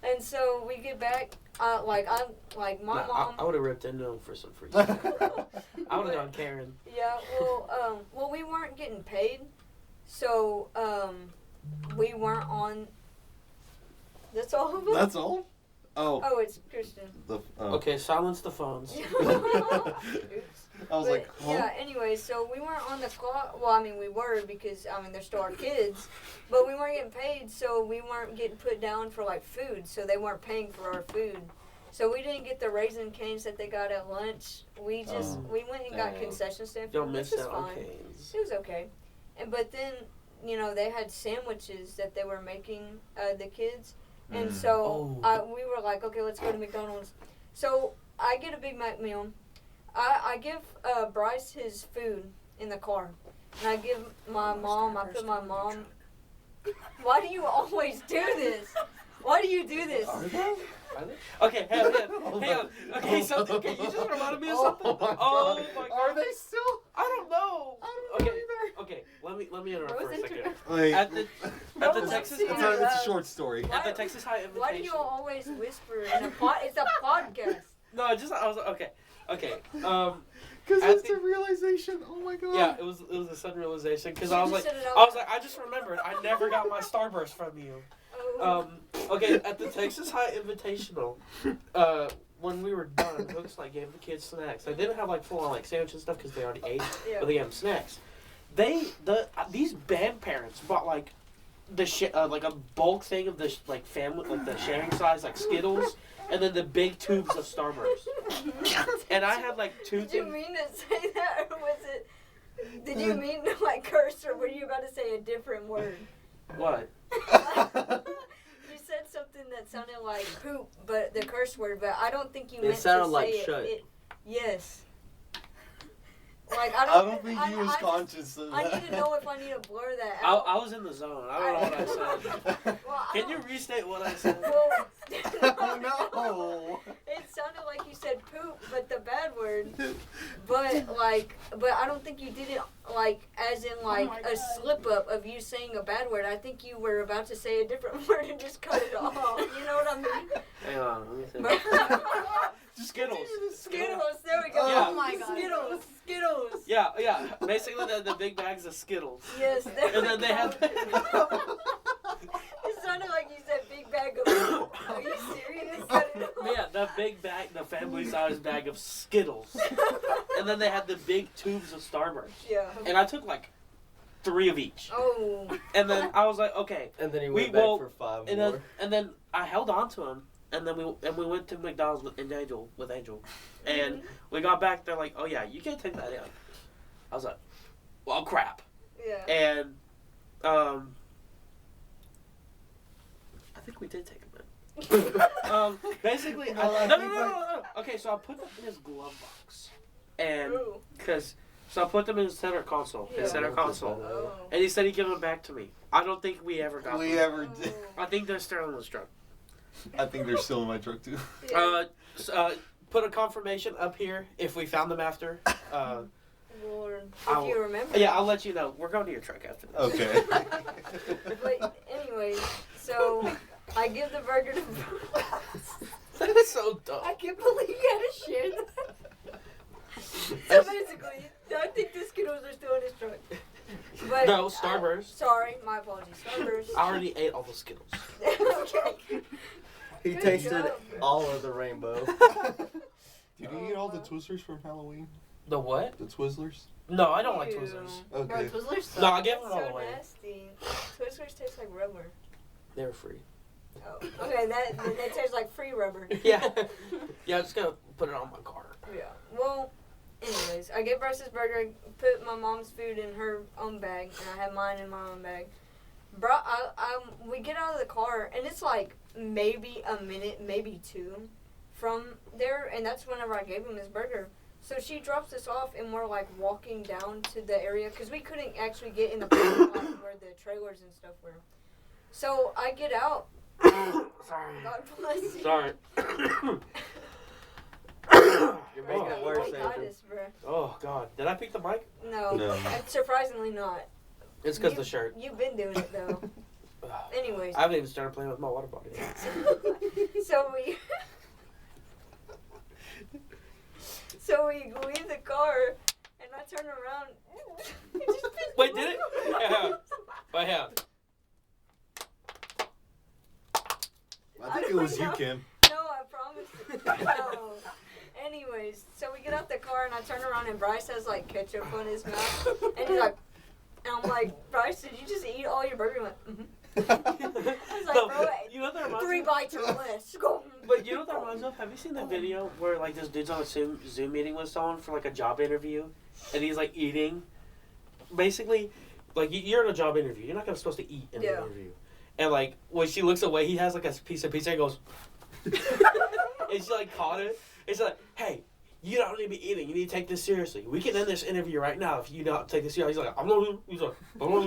And so we get back, my mom. I would have ripped into them for some free stuff. I would have gone Karen. Yeah, well, we weren't getting paid, so we weren't on. That's all of them. That's all? Oh. Oh, it's Christian. Okay, silence the phones. Oops. I was But, like, huh? yeah, anyway, so we weren't on the clock. Well, I mean, we were because, I mean, they're still our kids. But we weren't getting paid, so we weren't getting put down for, like, food. So they weren't paying for our food. So we didn't get the Raisin Canes that they got at lunch. We just, we went and got Dang. concession stand Y'all food, which missed was out on fine. canes. It was okay. But then, you know, they had sandwiches that they were making, the kids. And so we were like, okay, let's go to McDonald's. So I get a Big Mac meal. I give Bryce his food in the car. And I give my mom, I put my mom. Why do you always do this? Why do you do this? Are they? Okay, hang on. Okay, so okay, you just reminded me of something. Oh my god. Are they still? I don't know. I don't know Okay, either. okay. Let me interrupt for a Rose second. Like, At the No, Texas let's see. it's a short story. at the Texas High Invitation. Why do you always whisper in a pod? It's a podcast. No, I was okay. Because I it's think- a realization. Oh my god. Yeah, it was a sudden realization because I was You like said it out I was like I just remembered I never got my Starburst from you. Oh. Okay, at the Texas High Invitational, when we were done, Hooks like gave the kids snacks. They didn't have like full on like sandwiches and stuff because they already ate, Yeah. but they gave them snacks. These band parents bought like like a bulk thing of the like family like the sharing size like Skittles, and then the big tubes of Starburst. And I had like 2 Did you things. mean to say that, or was it? Did you mean to like curse, or were you about to say a different word? What? You said something that sounded like poop, but the curse word. But I don't think you It meant sounded to like say shut. it. Yes. Like I don't think he was I conscious of I that. need to know if I need to blur that I out. was in the zone. I don't know what I said. Well, I Can you don't- restate what I said? Well, Oh no! it sounded like you said poop, but the bad word. But I don't think you did it like as in like my a God. slip up of you saying a bad word. I think you were about to say a different word and just cut it off. You know what I mean? Hang on, let me think. Skittles. Skittles. There we go. Yeah. Oh my God. Skittles. Skittles. Yeah. Basically, the big bags of Skittles. Yes. There And we then they go. had. It sounded like you said big bag of. Are you serious? Cut it off. Yeah, the big bag, the family-sized bag of Skittles. And then they had the big tubes of Starburst. Yeah. And I took like 3 of each. Oh. And then I was like, okay. And then he We went back will- for 5 And more. then I held on to him. And then we went to McDonald's with Angel. And we got back, they're like, oh yeah, you can't take that in. I was like, well, crap. Yeah. And I think we did take him in. Basically, no. Okay, so I put them in his glove box, and Ooh. so I put them in his center console, Yeah. his center console, Oh. and he said he'd give them back to me. I don't think we ever got We them. ever did. I think they're still in the truck. I think they're still in my truck too. Yeah. Put a confirmation up here if we found them after. Lord. I'll- If you remember. Yeah, I'll let you know. We're going to your truck after this. Okay. But anyway, so I give the burger to. That is so dumb. I can't believe you had to share that. So basically, I think the Skittles are still in his truck. But, No, Starburst. Sorry, my apologies. Starburst. I already ate all the Skittles. Okay. He Good tasted job. all of the rainbow. Did you eat all the Twizzlers from Halloween? The what? The Twizzlers? No, I don't like Ew. Twizzlers. Bro, Okay. Twizzlers suck. No, I gave That's them all so away. nasty. Twizzlers taste like rubber. They're free. Oh. Okay, that tastes like free rubber. Yeah. Yeah, I'm just gonna put it on my car. Yeah. Well, anyways, I get Bryce's burger, put my mom's food in her own bag, and I have mine in my own bag. We get out of the car, and it's like maybe a minute, maybe 2 from there, and that's whenever I gave him his burger. So she drops us off, and we're like walking down to the area, because we couldn't actually get in the parking lot where the trailers and stuff were. So I get out. Sorry. God bless you. Sorry. You're making it worse, Andrew. Bronchitis, bruh. Oh God, did I pick the mic? No, No. surprisingly not. It's because the shirt. You've been doing it though. Anyways, I haven't even started playing with my water bottle yet. so we leave the car, and I turn around. It just pissed Wait, me did it? off. Yeah. Wait, yeah. I think it was you, Kim. No, I promise. No. Anyways, so we get out the car, and I turn around, and Bryce has like ketchup on his mouth, and he's like, and I'm like, Bryce, did you just eat all your burger? He went, mm-hmm. I was like, No, bro, you know what that reminds 3 me? bites or less. Go. But you know what that reminds me of? Have you seen the video where like this dude's on a Zoom meeting with someone for like a job interview, and he's like eating? Basically, like you're in a job interview, you're not gonna supposed to eat in Yeah. an interview. And like when she looks away, he has like a piece of pizza and goes, and she like caught it. It's like, hey, you don't need to be eating. You need to take this seriously. We can end this interview right now if you don't take this seriously. He's like, I'm not. He's like, I'm not.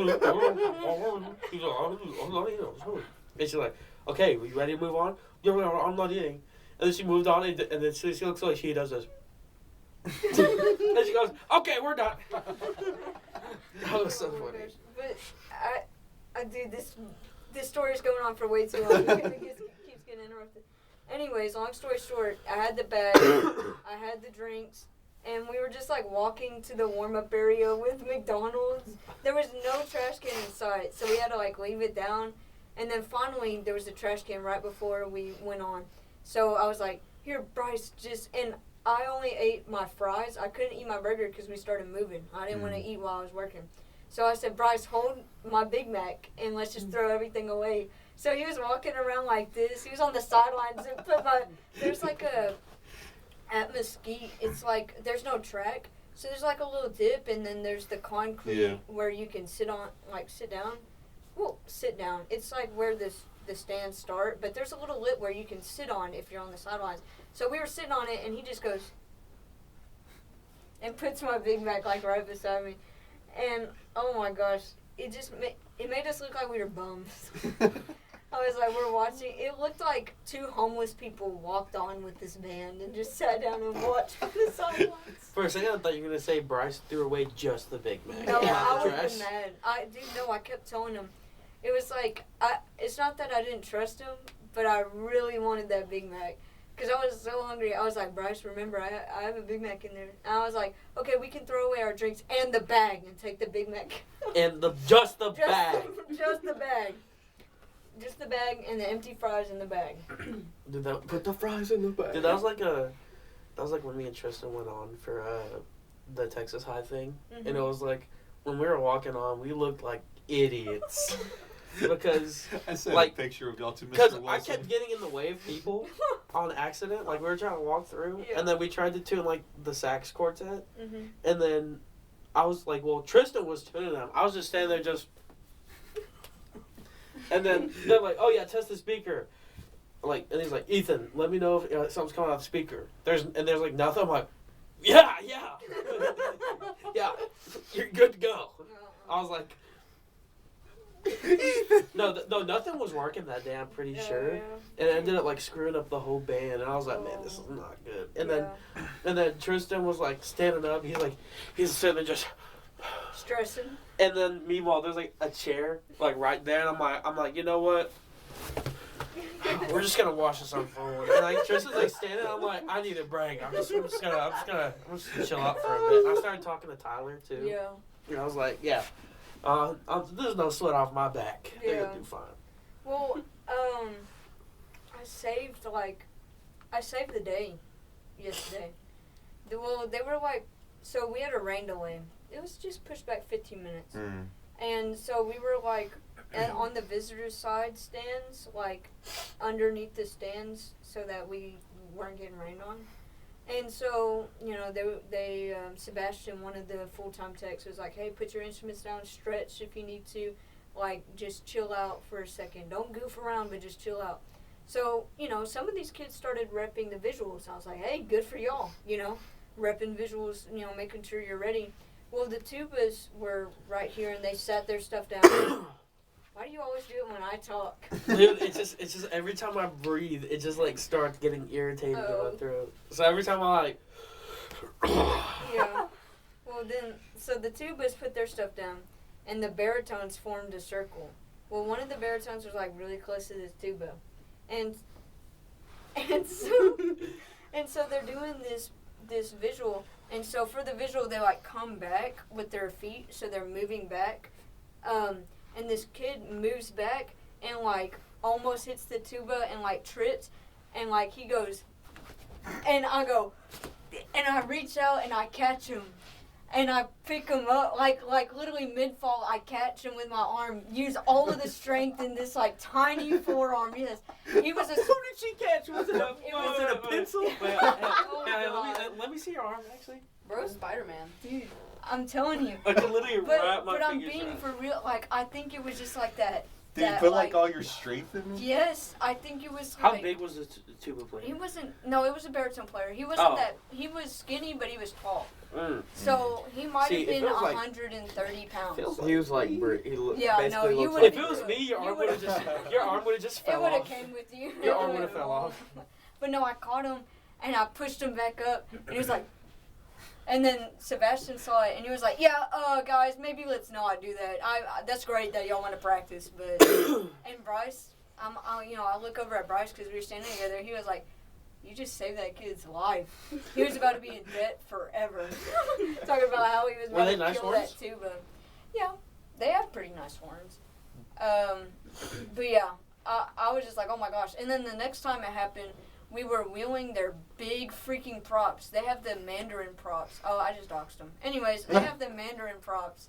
He's like, I'm not eating. And she's like, okay, are you ready to move on? Yeah, I'm not eating. And then she moved on, and then she looks like she does this. And she goes, okay, we're done. That was so Oh my funny. gosh. But I dude, this story's going on for way too long. It keeps getting interrupted. Anyways, long story short, I had the bag, I had the drinks, and we were just like walking to the warm-up area with McDonald's. There was no trash can in sight, so we had to like leave it down. And then finally, there was a trash can right before we went on. So I was like, here, Bryce, and I only ate my fries. I couldn't eat my burger because we started moving. I didn't want to eat while I was working. So I said, Bryce, hold my Big Mac and let's just throw everything away. So he was walking around like this. He was on the sidelines and there's like at Mesquite, it's like, there's no track. So there's like a little dip and then there's the concrete Yeah. where you can sit down. Well, sit down. It's like where this the stands start, but there's a little lip where you can sit on if you're on the sidelines. So we were sitting on it, and he just goes and puts my Big Mac like right beside me, and oh my gosh, it made us look like we were bums. I was like, we're watching. It looked like two homeless people walked on with this band and just sat down and watched from the sidelines. For a second, I thought you were gonna say Bryce threw away just the Big Mac. No, not I the was trash. mad. I kept telling him. It was like, it's not that I didn't trust him, but I really wanted that Big Mac. Because I was so hungry. I was like, Bryce, remember, I have a Big Mac in there. And I was like, okay, we can throw away our drinks and the bag and take the Big Mac. And just the bag. Just the bag. Just the bag and the empty fries in the bag. Dude, that, Put the fries in the bag. dude, that was like when me and Tristan went on for the Texas High thing. Mm-hmm. And it was like, when we were walking on, we looked like idiots. Because I sent like, a picture of y'all to Because Mr. I Wilson. kept getting in the way of people on accident. Like, we were trying to walk through, Yeah. and then we tried to tune, like, the sax quartet. Mm-hmm. And then I was like, well, Tristan was tuning them. I was just standing there just... And then they're like, oh, yeah, test the speaker. Like, and he's like, Ethan, let me know if something's coming out of the speaker. There's like, nothing. I'm like, yeah. Yeah, you're good to go. I was like... no, nothing was working that day, I'm pretty sure. Yeah. And it ended up like screwing up the whole band, and I was like, man, this is not good. And then Tristan was like standing up, he's sitting there just Stressing. and then meanwhile there's like a chair like right there, and I'm like, you know what? We're just gonna watch this unfold. And like Tristan's like standing, I'm like, I need a break. I'm just gonna chill out for a bit. And I started talking to Tyler too. Yeah. And I was like, yeah. There's no sweat off my back. They're Yeah. gonna do fine. Well, I saved the day yesterday. They were like, so we had a rain delay. It was just pushed back 15 minutes. Mm. And so we were like on the visitor side stands, like underneath the stands so that we weren't getting rained on. And so, you know, they Sebastian, one of the full-time techs, was like, hey, put your instruments down, stretch if you need to, like, just chill out for a second. Don't goof around, but just chill out. So, you know, some of these kids started repping the visuals. I was like, hey, good for y'all, you know, repping visuals, you know, making sure you're ready. Well, the tubas were right here, and they sat their stuff down. Why do you always do it when I talk? Dude, it's just every time I breathe, it just like starts getting irritated in my throat. So every time I like, Yeah. Well, then, so the tubas put their stuff down, and the baritones formed a circle. Well, one of the baritones was like really close to this tuba, and so they're doing this visual, and so for the visual they like come back with their feet, so they're moving back, and this kid moves back and like almost hits the tuba and like trips, and like he goes, and I go, and I reach out and I catch him. And I pick him up, like literally mid-fall, I catch him with my arm, use all of the strength in this, like, tiny forearm. Yes. He was a... who did she catch? Was it a pencil? God. Let me see your arm, actually. Bro, Spider-Man. Dude, I'm telling you. I can literally wrap my But I'm fingers being around. for real, like, I think it was just like that. Did you that, put like all your strength in it? Yes, I think it was How like... big was the tuba player? He wasn't... No, it was a baritone player. He wasn't Oh. that... He was skinny, but he was tall. Mm. So, he might See, have it been feels like- 130 pounds. feels He was like, he Yeah, basically no, you looks would've If like it was You me, your arm would've- would have just It fell would have off. came with you. Your arm would've fell off. But no, I caught him and I pushed him back up, and he was like, and then Sebastian saw it and he was like, yeah, guys, maybe let's not do that. That's great that y'all want to practice, but and Bryce, I look over at Bryce because we were standing together. He was like, you just saved that kid's life. He was about to be in debt forever. Talking about how he was Were about they to nice kill horns? that tuba. Yeah, they have pretty nice horns. But yeah, I was just like, oh my gosh. And then the next time it happened, we were wheeling their big freaking props. They have the Mandarin props. Oh, I just doxed them. Anyways, they have the Mandarin props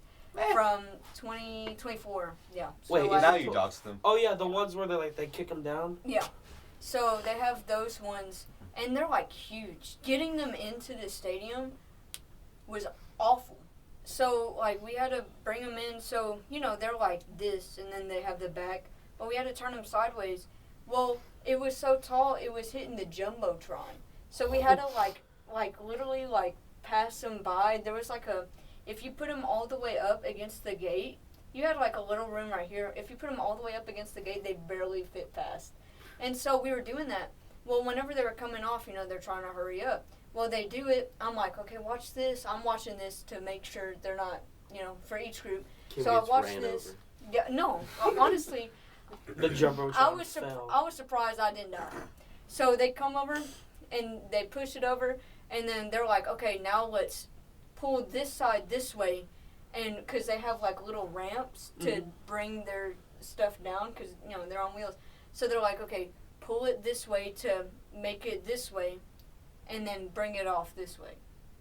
from 2024. Yeah. So Wait, like- Now you doxed them. Oh yeah, the ones where they kick them down. Yeah. So they have those ones, and they're like huge. Getting them into the stadium was awful. So like we had to bring them in. So they're like this, and then they have the back but we had to turn them sideways. Well, it was so tall, it was hitting the jumbotron. So we had to literally pass them by. There was if you put them all the way up against the gate, you had a little room right here. If you put them all the way up against the gate, they barely fit past. And so we were doing that. Well, whenever they were coming off, they're trying to hurry up. Well, they do it. I'm like, okay, watch this. I'm watching this to make sure they're not, for each group. Kid So I gets watched ran this. over. Yeah, no, honestly, The jumbotron I was fell. surprised I didn't die. So they come over and they push it over, and then they're like, okay, now let's pull this side this way, and because they have little ramps to bring their stuff down because they're on wheels. So they're like, okay, pull it this way to make it this way, and then bring it off this way,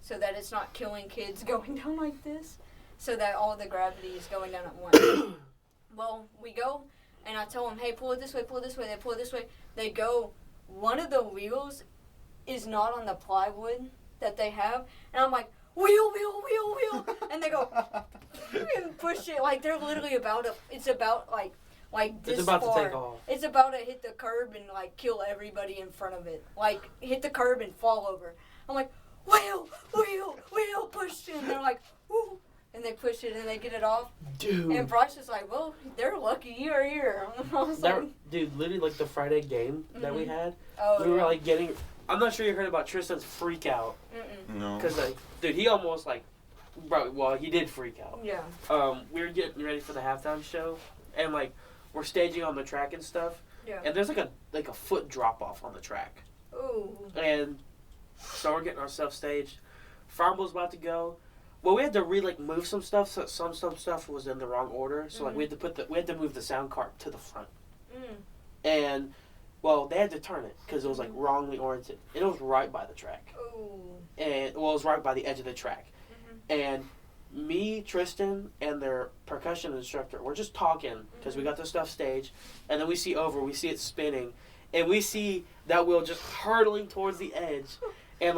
so that it's not killing kids going down like this, so that all the gravity is going down at once. Well, we go, and I tell them, hey, pull it this way, pull it this way. They pull it this way. They go, one of the wheels is not on the plywood that they have, and I'm like, wheel, wheel, wheel, wheel, and they go, and push it, they're literally it's about this It's about far. to take off. It's about to hit the curb and kill everybody in front of it. Hit the curb and fall over. I'm like, wheel, wheel, wheel, push it. And they're like, whoo. And they push it and they get it off. Dude. And Bryce is like, well, they're lucky you're here. I was like, Dude, literally the Friday game that we had, oh, we were yeah. getting. I'm not sure you heard about Tristan's freak out. Mm-mm. No. Because, dude, he almost, he did freak out. Yeah. We were getting ready for the halftime show, and, we're staging on the track and stuff, Yeah. and there's, a foot drop-off on the track. Ooh. And so we're getting ourselves staged. Farmble's about to go. Well, we had to move some stuff, so some stuff was in the wrong order, so, we had to move the sound cart to the front. Mm. And, well, they had to turn it, because it was, wrongly oriented. And it was right by the track. Ooh. And, it was right by the edge of the track. And me, Tristan, and their percussion instructor, we're just talking because we got the stuff staged, and then we see it spinning, and we see that wheel just hurtling towards the edge, and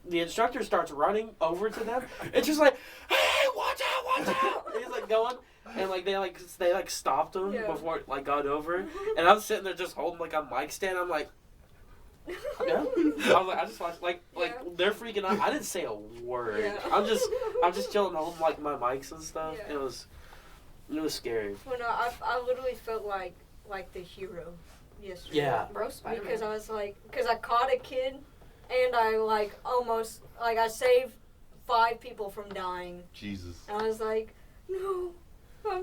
the instructor starts running over to them. It's just like, hey, watch out! And he's going, and they stopped him before it got over, and I'm sitting there just holding a mic stand. I'm like. Yeah. I just watched they're freaking out. I didn't say a word. Yeah. I'm just chilling, holding my mics and stuff. Yeah. It was scary. Well, no, I literally felt like the hero yesterday. Yeah. Bro, Spider-Man. Because I was because I caught a kid, and I almost I saved 5 people from dying. Jesus. And I was like, no.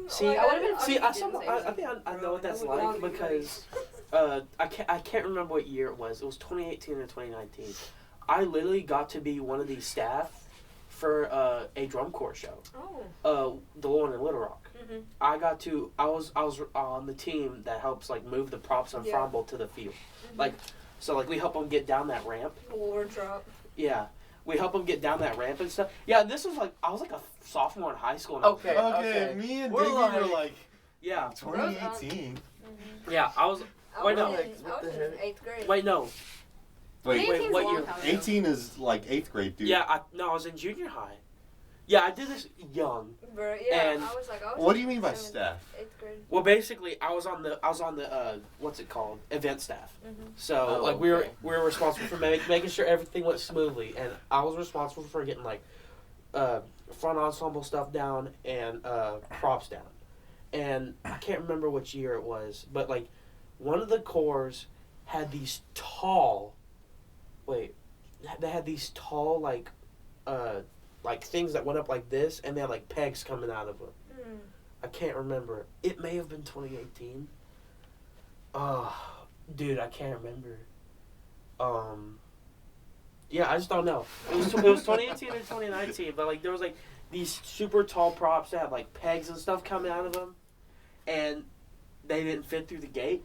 See, I would've been see, funny if you didn't say I think I know what that's I would like not be because I can't remember what year it was. It was 2018 or 2019. I literally got to be one of the staff for a drum corps show. Oh. The one in Little Rock. Mhm. I was on the team that helps move the props on Yeah. Fromble to the field. Mhm. So we help them get down that ramp. War drop. Yeah. We help them get down that ramp and stuff. Yeah, this was I was a sophomore in high school. And Okay. Me and We're Diggy were Yeah. 2018. Yeah, I was. I Wait, was no. in, What I was the in heck? 8th grade. Wait, no. Wait, Wait, what a long year? time ago. 18 is 8th grade, dude. Yeah, I was in junior high. Yeah, I did this young. But yeah, And I was What do you mean by 7th, staff? 8th grade. Well, basically, I was on the what's it called, event staff. Mhm. So Oh, we okay. were responsible for making sure everything went smoothly, and I was responsible for getting front ensemble stuff down and props down. And I can't remember which year it was, but one of the corps had these tall, they had these tall things that went up like this, and they had pegs coming out of them. Mm. I can't remember. It may have been 2018. Oh, dude, I can't remember. Yeah, I just don't know. It was 2018 or 2019, but there was these super tall props that had pegs and stuff coming out of them, and they didn't fit through the gate,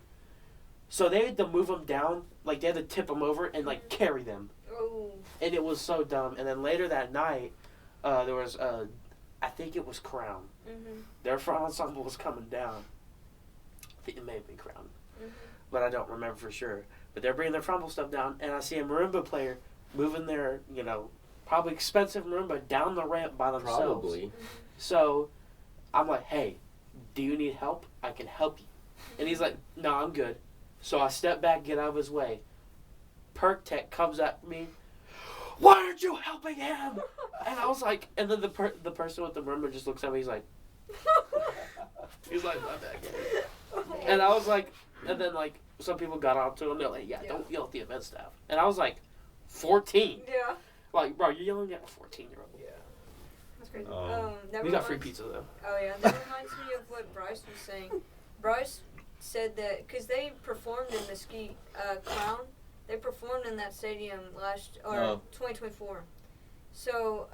so they had to move them down. They had to tip them over and carry them, Oh. and it was so dumb. And then later that night, there was I think it was Crown. Mhm. Their front ensemble was coming down. I think it may have been Crown, Mhm. but I don't remember for sure. But they're bringing their front stuff down, and I see a marimba player moving their, probably expensive marimba down the ramp by themselves. Probably. So I'm like, hey, do you need help? I can help you. And he's like, no, I'm good. So I step back, get out of his way. Perk Tech comes at me. Why aren't you helping him? And I was like, and then the person with the murmur just looks at me. He's like, my bad. And I was like, and then like some people got on to him. They're like, yeah, don't yell at the event staff. And I was like, 14. Yeah. Like, bro, you're yelling at a 14-year-old. Yeah. That's crazy. We got free pizza though. Oh yeah, that reminds me of what Bryce was saying. Bryce said that because they performed in Mesquite Crown, they performed in that stadium 2024. So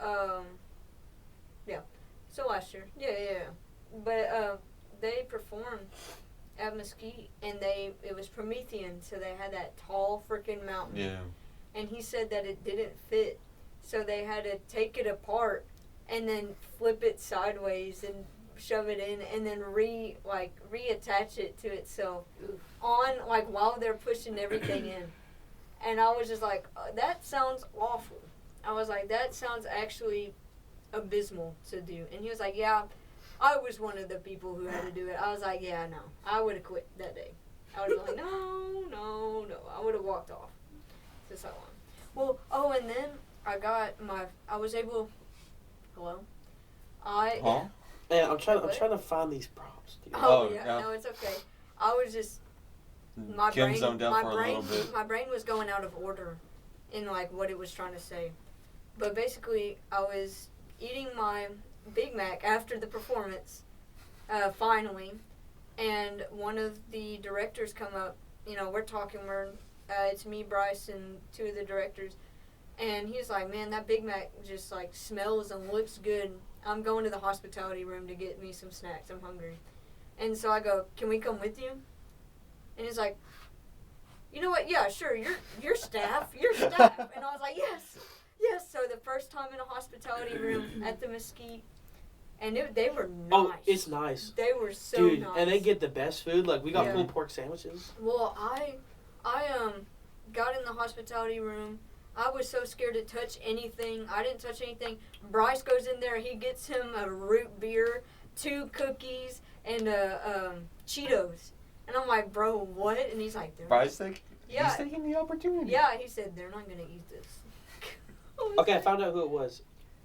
so last year, yeah. But they performed at Mesquite, and it was Promethean, so they had that tall freaking mountain. Yeah. And he said that it didn't fit, so they had to take it apart and then flip it sideways and shove it in, and then reattach it to itself while they're pushing everything in. And I was just like, that sounds awful. I was like, that sounds actually abysmal to do. And he was like, yeah, I was one of the people who had to do it. I was like, yeah, no, I would have quit that day. I would have been like, no, I would have walked off. Just that one. Well, and then Huh? Yeah, I'm trying to find these props, dude. Oh, Oh, yeah, yeah. no, it's okay. I was just my Kim brain, zoned out my for brain, a little bit. my brain was going out of order in like what it was trying to say. But basically, I was eating my Big Mac after the performance, finally, and one of the directors come up. You know, we're talking. It's me, Bryce, and two of the directors, and he's like, "Man, that Big Mac just like smells and looks good. I'm going to the hospitality room to get me some snacks. I'm hungry." And so I go, "Can we come with you?" And he's like, "You know what? Yeah, sure. You're staff. You're staff." And I was like, "Yes." So the first time in a hospitality room at the Mesquite, and they were nice. Oh, it's nice. They were so Dude, nice. and they get the best food. Like, we got Yeah. pulled pork sandwiches. Well, I got in the hospitality room. I was so scared to touch anything. I didn't touch anything. Bryce goes in there. He gets him a root beer, 2 cookies, and Cheetos. And I'm like, bro, what? And he's like, Bryce, Yeah. he's taking the opportunity. Yeah, he said, they're not going to eat this. Okay, I found out who it was.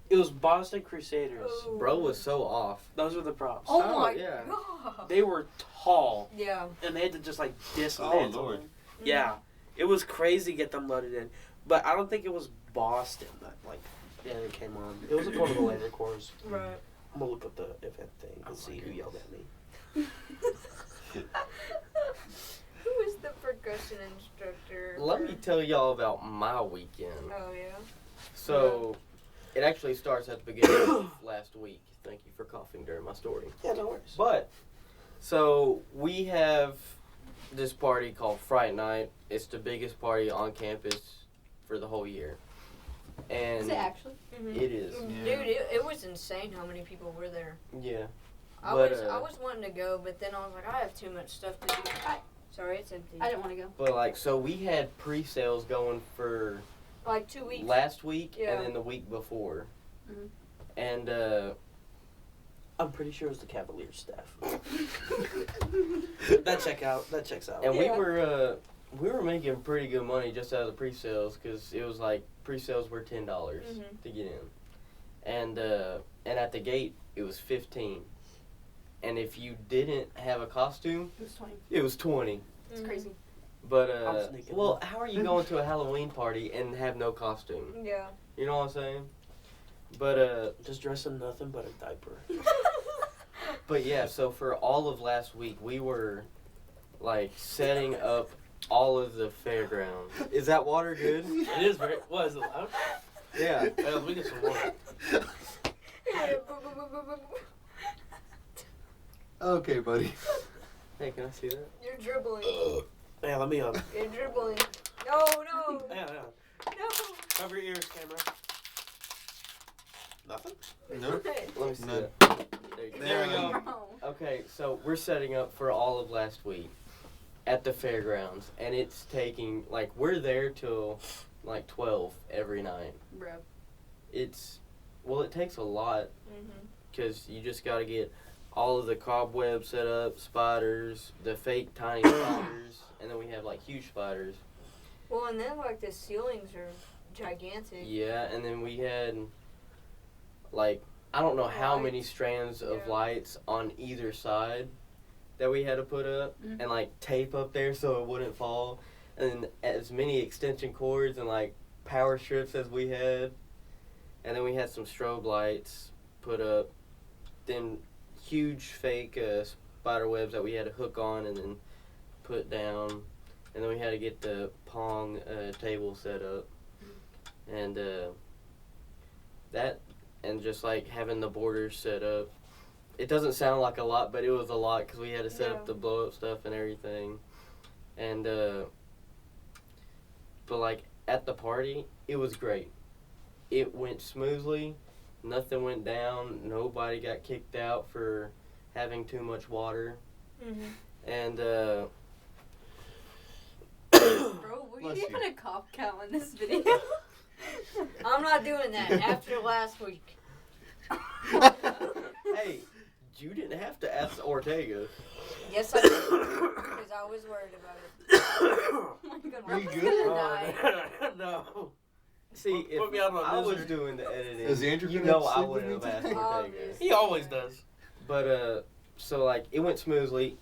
It was Boston Crusaders. Oh. Bro was so off. Those were the props. Oh, Oh, my yeah. God. They were tall, Yeah. and they had to just like Oh, dismantle Lord. them. Yeah, it was crazy to get them loaded in. But I don't think it was Boston that it came on. It was like one of the later cores. Right. I'm gonna look up the event thing and see who yelled at me. Who was the percussion instructor? Let me tell y'all about my weekend. Oh, yeah. So, it actually starts at the beginning of last week. Thank you for coughing during my story. Yeah, no worries. But, so we have this party called Fright Night. It's the biggest party on campus for the whole year. And Is it actually? Mhm. it is. Yeah. Dude, it was insane how many people were there. Yeah. I But, was wanting to go, but then I was like, I have too much stuff to do. Sorry, it's empty. I didn't want to go. But like, so we had pre-sales going for Like 2 weeks. last week Yeah. and then the week before. Mhm. And I'm pretty sure it was the Cavaliers staff. That checks out. and Yeah. we were making pretty good money just out of the pre-sales because it was like pre-sales were $10 Mhm. to get in, and at the gate it was 15, and if you didn't have a costume, It was 20. it was 20. It's Mhm. crazy. But I'm sneaking well, in. how are you going to a Halloween party and have no costume? Yeah. You know what I'm saying? But Just dressing nothing but a diaper. But yeah, so for all of last week, we were like setting up all of the fairgrounds. Is that water good? It is very. What is it loud? Yeah. Yeah, let me get some water. Okay, buddy. Hey, can I see that? You're dribbling. Yeah, let me You're dribbling. No. Yeah. No. Cover your ears, camera. Nothing. Nope. Let me see No. that. There you go. There we go. Oh. Okay, so we're setting up for all of last week at the fairgrounds, and it's taking like we're there till like 12 every night. Bro. It takes a lot Mhm. because you just got to get all of the cobwebs set up, spiders, the fake tiny spiders, and then we have like huge spiders. Well, and then like the ceilings are gigantic. Yeah, and then we had like I don't know how many Lights. strands of Yeah. lights on either side that we had to put up Mhm. and like tape up there so it wouldn't fall, and then as many extension cords and like power strips as we had, and then we had some strobe lights put up, then huge fake spider webs that we had to hook on and then put down, and then we had to get the pong table set up, and that, and just like having the borders set up. It doesn't sound like a lot, but it was a lot because we had to set Yeah. up the blow up stuff and everything, and but like at the party, it was great. It went smoothly. Nothing went down. Nobody got kicked out for having too much water. Mm-hmm. And Bro, were Bless you you. even a cop count in this video? I'm not doing that after last week. hey, you didn't have to ask Ortega. Yes, I did. Because I was worried about it. Oh my god, Are you Roman's good? gonna die. No. See, if Put me out of my I was misery. doing the editing, Is Andrew you gonna know I sleep with wouldn't me have asked today? Ortega. Obviously. He always does. But so like it went smoothly.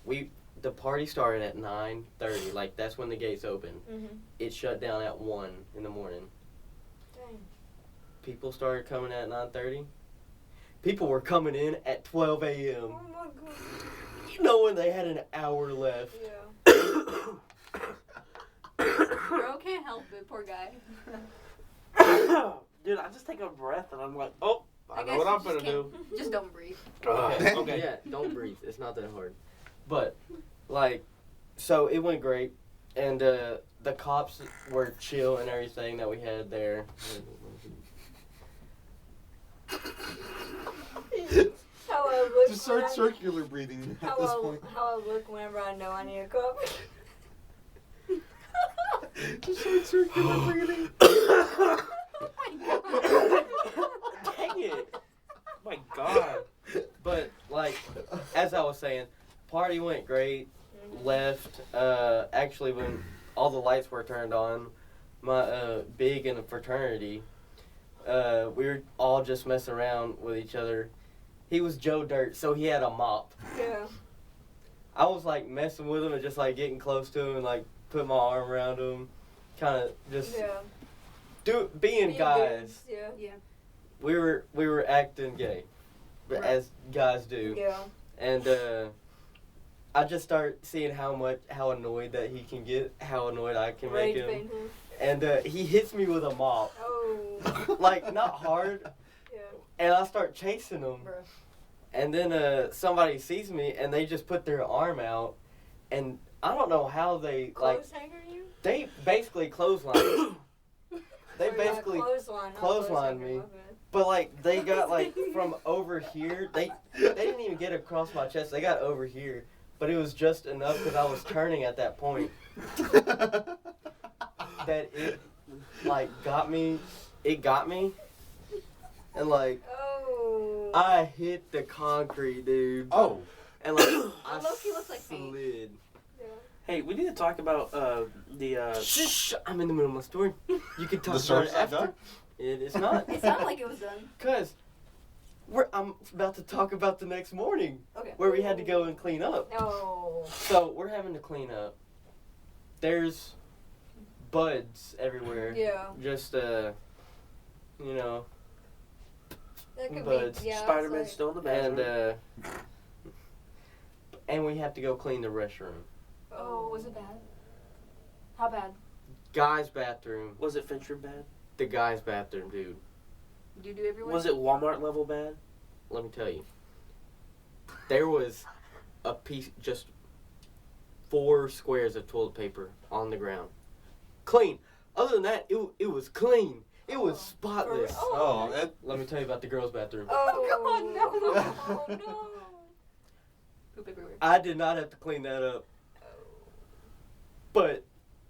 The party started at 9:30. Like that's when the gates opened. Mm-hmm. It shut down at 1 in the morning. Dang. People started coming at 9:30. People were coming in at 12 a.m. Oh my god. You know when they had an hour left. Yeah. Bro can't help it, poor guy. Dude, I just take a breath and I'm like, oh, I know guess what you I'm just gonna do. can't- Just don't breathe. Okay. Okay. Yeah, don't breathe. It's not that hard. But like, so it went great, and the cops were chill and everything that we had there. How I look. Just start when I- circular breathing at How this I, point. how I look whenever I know I need a cup. Just start circular breathing. Oh my god. Dang it! My God. But like, as I was saying, party went great. Left. Actually, when all the lights were turned on, my big in the fraternity, we were all just messing around with each other. He was Joe Dirt, so he had a mop. Yeah. I was like messing with him and just like getting close to him and like put my arm around him, kind of just Yeah. being Being guys. dudes, Yeah. Yeah. We were acting gay, but Right. as guys do. Yeah. And I just start seeing how annoyed that he can get, how annoyed I can make Rage him. painful. And he hits me with a mop, Oh. like not hard, Yeah. and I start chasing him. Bruh. And then somebody sees me and they just put their arm out, and I don't know how they Clothes hanger you? they basically clotheslined. They Or, yeah, basically clothesline, not clotheslined clothes me. hanger, my But like they got like from over here, they didn't even get across my chest. They got over here, but it was just enough because I was turning at that point that it like got me. It got me, and like bad. Oh. I hit the concrete, dude, Oh, and like Oh, I low-key looks like me. slid. Yeah. Hey, we need to talk about the. Shh! I'm in the middle of my story. You can talk the about it story's not after. done? It is not. It sounded like it was done. Cause I'm about to talk about the next morning Okay. where we had to go and clean up. No. So we're having to clean up. There's buds everywhere. Yeah. Just you know, That could Buds. be. Yeah. Spider-Man's it's still in the and bathroom. and we have to go clean the restroom. Oh, was it bad? How bad? Guy's bathroom. Was it Fincher bad? The guy's bathroom, dude. Do you do everywhere? Was it Walmart level bad? Let me tell you. There was a piece, just 4 squares of toilet paper on the ground. Clean. Other than that, it was clean. It was spotless. Oh, that, Let me tell you about the girls' bathroom. Oh. Oh no. Poop everywhere. I did not have to clean that up. But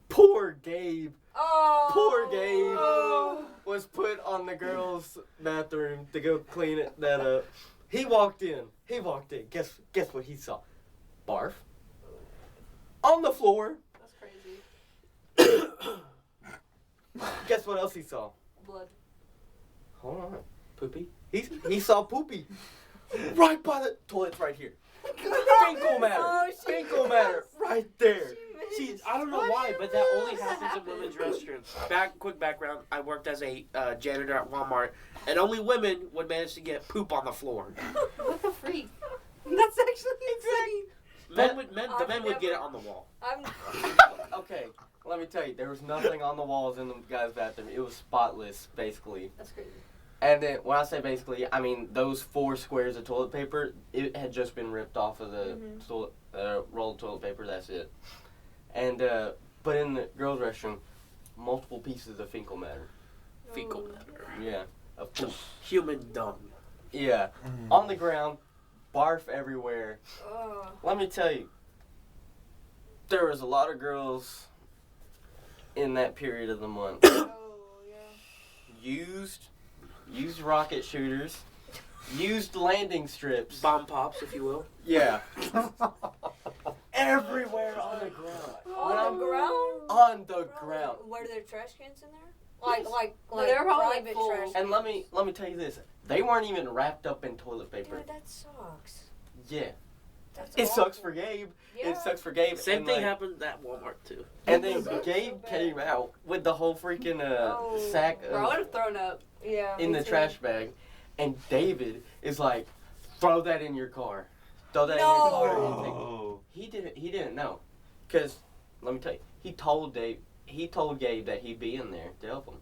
poor Gabe Oh. Poor Gabe. Oh. was put on the girls' bathroom to go clean that up. He walked in. Guess what he saw? Barf. On the floor. That's crazy. Guess what else he saw? Blood. Hold on. Poopy. He saw poopy. Right by the toilet's right here. Finkel matter. Oh, she Finkel matter. Right there. See, I don't know why, but that only happens in women's restrooms. Quick background: I worked as a janitor at Walmart, and only women would manage to get poop on the floor. What the freak? That's actually insane. The men would get it on the wall. I'm. Okay, let me tell you, there was nothing on the walls in the guys' bathroom. It was spotless, basically. That's crazy. And then, when I say basically, I mean those 4 squares of toilet paper, it had just been ripped off of the roll of toilet paper, that's it. And, but in the girls' restroom, multiple pieces of fecal matter. Fecal matter. Yeah. Of poop. Human dung. Yeah. On the ground, barf everywhere. Oh. Let me tell you, there was a lot of girls in that period of the month. Oh yeah. Used rocket shooters, used landing strips. Bomb pops, if you will. Yeah. Everywhere on the ground. On the ground. On the ground. Were there trash cans in there? Like they were probably, like, private full. trash. And let me tell you this. They weren't even wrapped up in toilet paper. Dude, that sucks. Yeah. That's It awful. sucks for Gabe. Yeah. It sucks for Gabe. Same and, thing like, happened at Walmart too. And then Sucks Gabe so bad. came out with the whole freaking Oh. sack Bro, I would of, have thrown up. Yeah. in me the too. trash bag. And David is like, throw that in your car. Throw that No. in your car and take Oh. He didn't know, cause let me tell you, he told Gabe that he'd be in there to help him.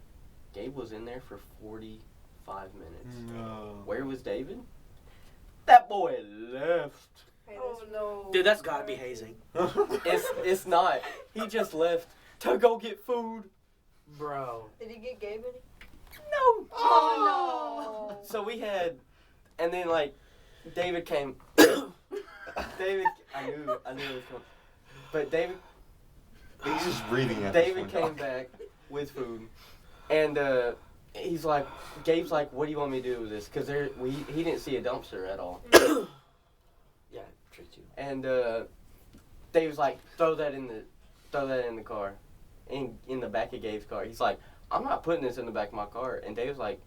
Gabe was in there for 45 minutes. No. Where was David? That boy left. Hey, Oh that's- no. Dude, that's gotta be hazing. It's not. He just left to go get food. Bro. Did he get Gabe any? No. Oh So we had, and then like, David came. David, I knew it was coming. But David He's just breathing at David this point. came back with food, and he's like, Gabe's like, what do you want me to do with this? Because he didn't see a dumpster at all. Yeah, tricked you. And Dave's like, throw that in the car, in the back of Gabe's car. He's like, I'm not putting this in the back of my car. And Dave's like,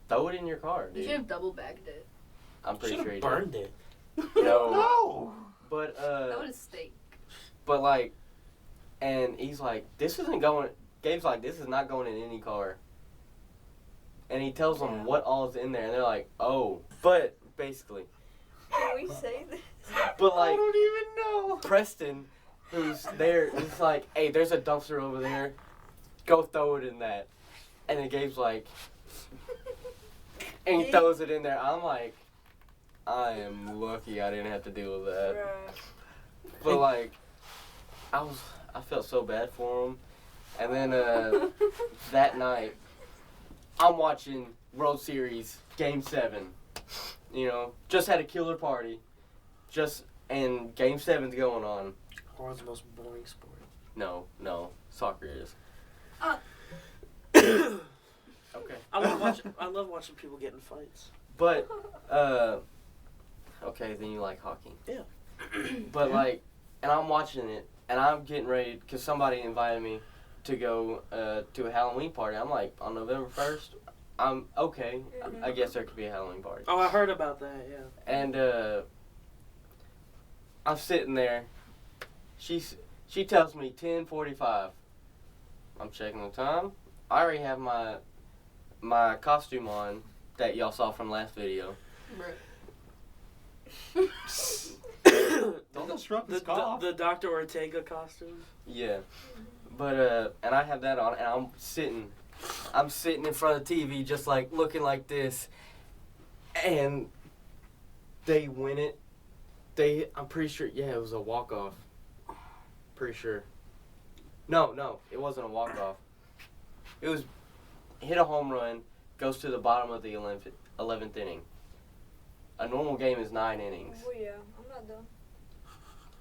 throw it in your car, You should dude. have double bagged it. I'm pretty Should sure he have burned it. did. No. No. But That would have stink. But like, and he's like, this isn't going. Gabe's like, this is not going in any car. And he tells them Yeah. what all's in there, and they're like, oh. But basically, Can we say this? but I like don't even know. Preston, who's there, is like, hey, there's a dumpster over there. Go throw it in that. And then Gabe's like, and he throws it in there. I'm like, I am lucky I didn't have to deal with that. Bruh. But like, I felt so bad for him. And then that night, I'm watching World Series Game 7. You know, just had a killer party. And Game 7's going on. World's most boring sport. No, soccer is. Okay. I love watching people get in fights. But okay, then you like hockey. Yeah. But like, and I'm watching it, and I'm getting ready because somebody invited me to go to a Halloween party. I'm like, on November 1st, I'm okay. I guess there could be a Halloween party. Oh, I heard about that. Yeah. And I'm sitting there. She tells me 10:45. I'm checking the time. I already have my costume on that y'all saw from last video. Don't disrupt the, this cough. the Dr. Ortega costume. Yeah. But and I have that on, and I'm sitting in front of the TV just like looking like this, and they win it. I'm pretty sure, yeah, it was a walk-off. Pretty sure. No, it wasn't a walk-off. It was hit a home run, goes to the bottom of the 11th inning. A normal game is 9 innings. Oh yeah, I'm not done.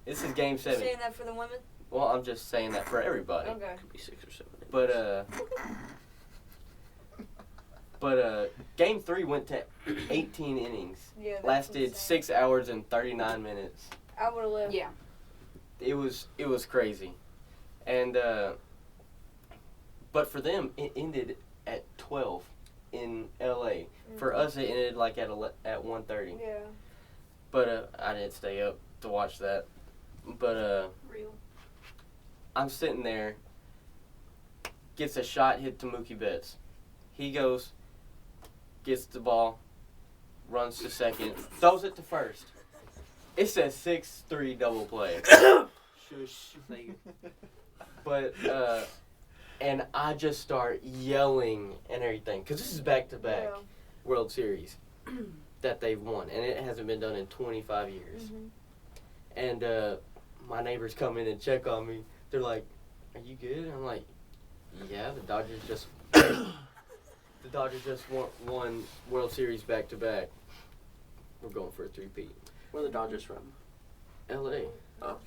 This is game You 7. saying that for the women? Well, I'm just saying that for everybody. Okay. Could be 6 or 7. But But game 3 went to 18 innings. Yeah. That's Lasted insane. 6 hours and 39 minutes. I would have left. Yeah. It was crazy, and but for them it ended at 12 in L.A. For us it ended like at 1:30. Yeah. But I didn't stay up to watch that. But Real. I'm sitting there. Gets a shot hit to Mookie Betts. He goes, gets the ball, runs to second, throws it to first. It's a 6-3 double play. Shush. But, and I just start yelling and everything. Because this is back-to-back Yeah. World Series that they've won. And it hasn't been done in 25 years. Mhm. And my neighbors come in and check on me. They're like, "Are you good?" I'm like, "Yeah, the Dodgers just won World Series back-to-back. We're going for a 3-peat." Where are the Dodgers from? L.A. Oh, okay.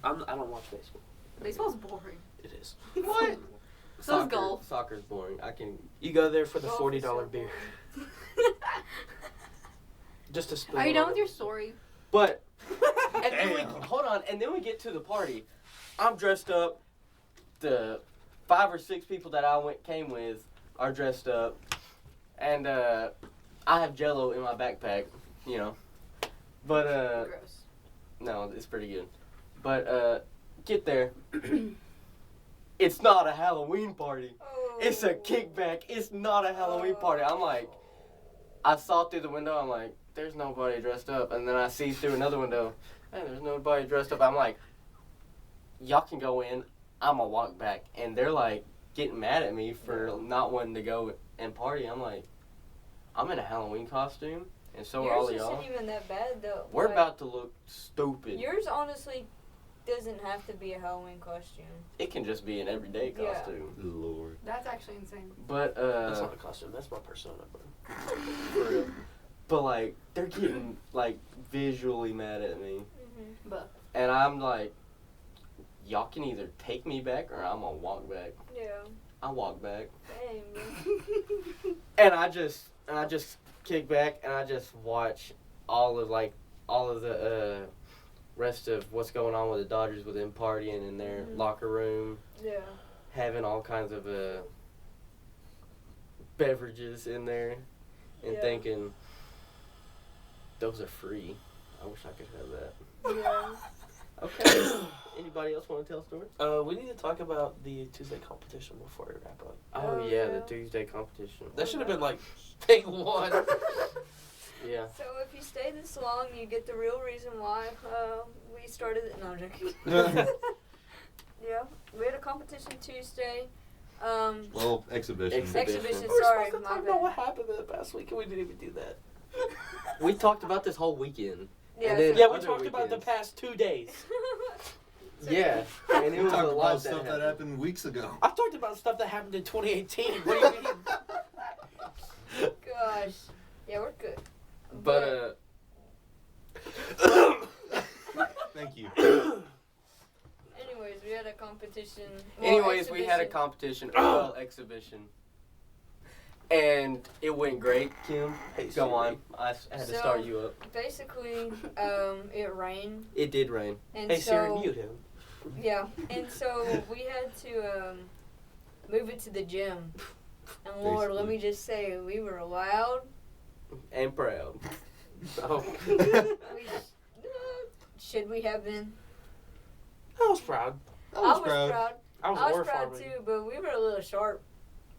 I don't watch baseball. Baseball's boring. It is. What? So is golf. Soccer's boring. I can. You go there for the Golf $40 is so beer. Just to spill. Are you it done on with it. your story? But and then Damn. hold on, and then we get to the party. I'm dressed up. The 5 or 6 people that I came with are dressed up, and I have Jello in my backpack, you know. But Gross. no, it's pretty good. But get there. It's not a Halloween party. Oh. It's a kickback. It's not a Halloween party. I'm like, I saw through the window. I'm like, there's nobody dressed up. And then I see through another window, hey, there's nobody dressed up. I'm like, y'all can go in. I'm going to walk back. And they're like getting mad at me for not wanting to go and party. I'm like, I'm in a Halloween costume. And so are all of Yours y'all. isn't even that bad though. We're Like, about to look stupid. Yours honestly doesn't have to be a Halloween costume. It can just be an everyday Yeah. costume. Lord. That's actually insane. But, That's not a costume. That's my persona, bro. for real. But, like, they're getting, like, visually mad at me. Mm-hmm. But And I'm like, y'all can either take me back or I'm gonna walk back. Yeah. I walk back. Dang, man. And I just kick back and I just watch all of the rest of what's going on with the Dodgers with them partying in their Mhm. locker room, Yeah. having all kinds of beverages in there, and Yeah. thinking, those are free. I wish I could have that. Yeah. Okay. Anybody else want to tell a story? We need to talk about the Tuesday competition before we wrap up. Oh, Oh, yeah, the yeah. Tuesday competition. That should have been like thing one. Yeah. So if you stay this long, you get the real reason why we started it. No, I'm joking. Yeah, we had a competition Tuesday. Well, exhibition. Exhibition. We're Sorry, supposed to my talk bad. about what happened in the past week, and we didn't even do that. We talked about this whole weekend. Yeah, And then Yeah, we other talked about the weekends. past 2 days. Yeah, and it We was a talked lot about stuff that happened weeks ago. I've talked about stuff that happened in 2018. What do you mean? Gosh. Yeah, we're good. But Thank you. Anyways, we had a competition. anyways, we had a exhibition. competition, well, exhibition, and it went great. Kim, Hey, go Siri. on. I had to start you up. Basically, it rained, It did rain. and Hey, Siri, so mute him. yeah, and so we had to move it to the gym. And Lord, let me just say, we were loud. And proud. Oh. We, should we have been? I was proud. I was proud. I was, I was war proud farming. too, but we were a little sharp.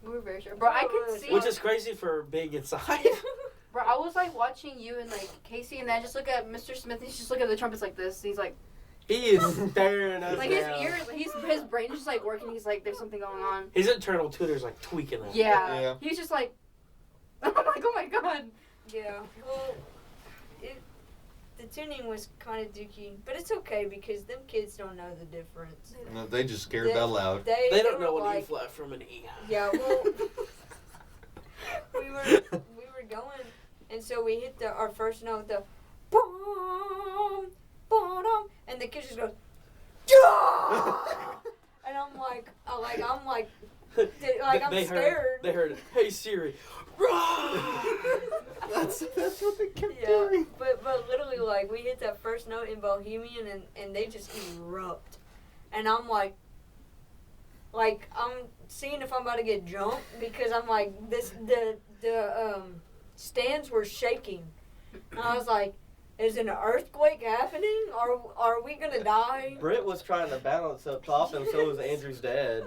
we were very sure. Bro, I could see. Which is crazy for being inside. Bro, I was like watching you and like Casey, and then I just look at Mr. Smith. He's just looking at the trumpets like this. He's like, He is staring us like his down. ears, his brain is just like working. He's like, there's something going on. His internal tutor's like tweaking that. Yeah. Yeah. He was just like, I'm like, oh my god. Yeah. Well, the tuning was kind of dookie, but it's okay because them kids don't know the difference. No, they just scared that loud. They don't were know an E like, flat from an E. Yeah, well, we were going, and so we hit our first note, the boom, boom, and the kid just goes, yeah! And I'm like, Like, I'm they scared. They heard, "Hey Siri." That's what they kept Yeah, doing. but literally, like, we hit that first note in Bohemian, and they just erupt, and I'm like, I'm seeing if I'm about to get jumped because I'm like, the stands were shaking, and I was like, is an earthquake happening? Are we gonna die? Britt was trying to balance up top, and so was Andrew's dad.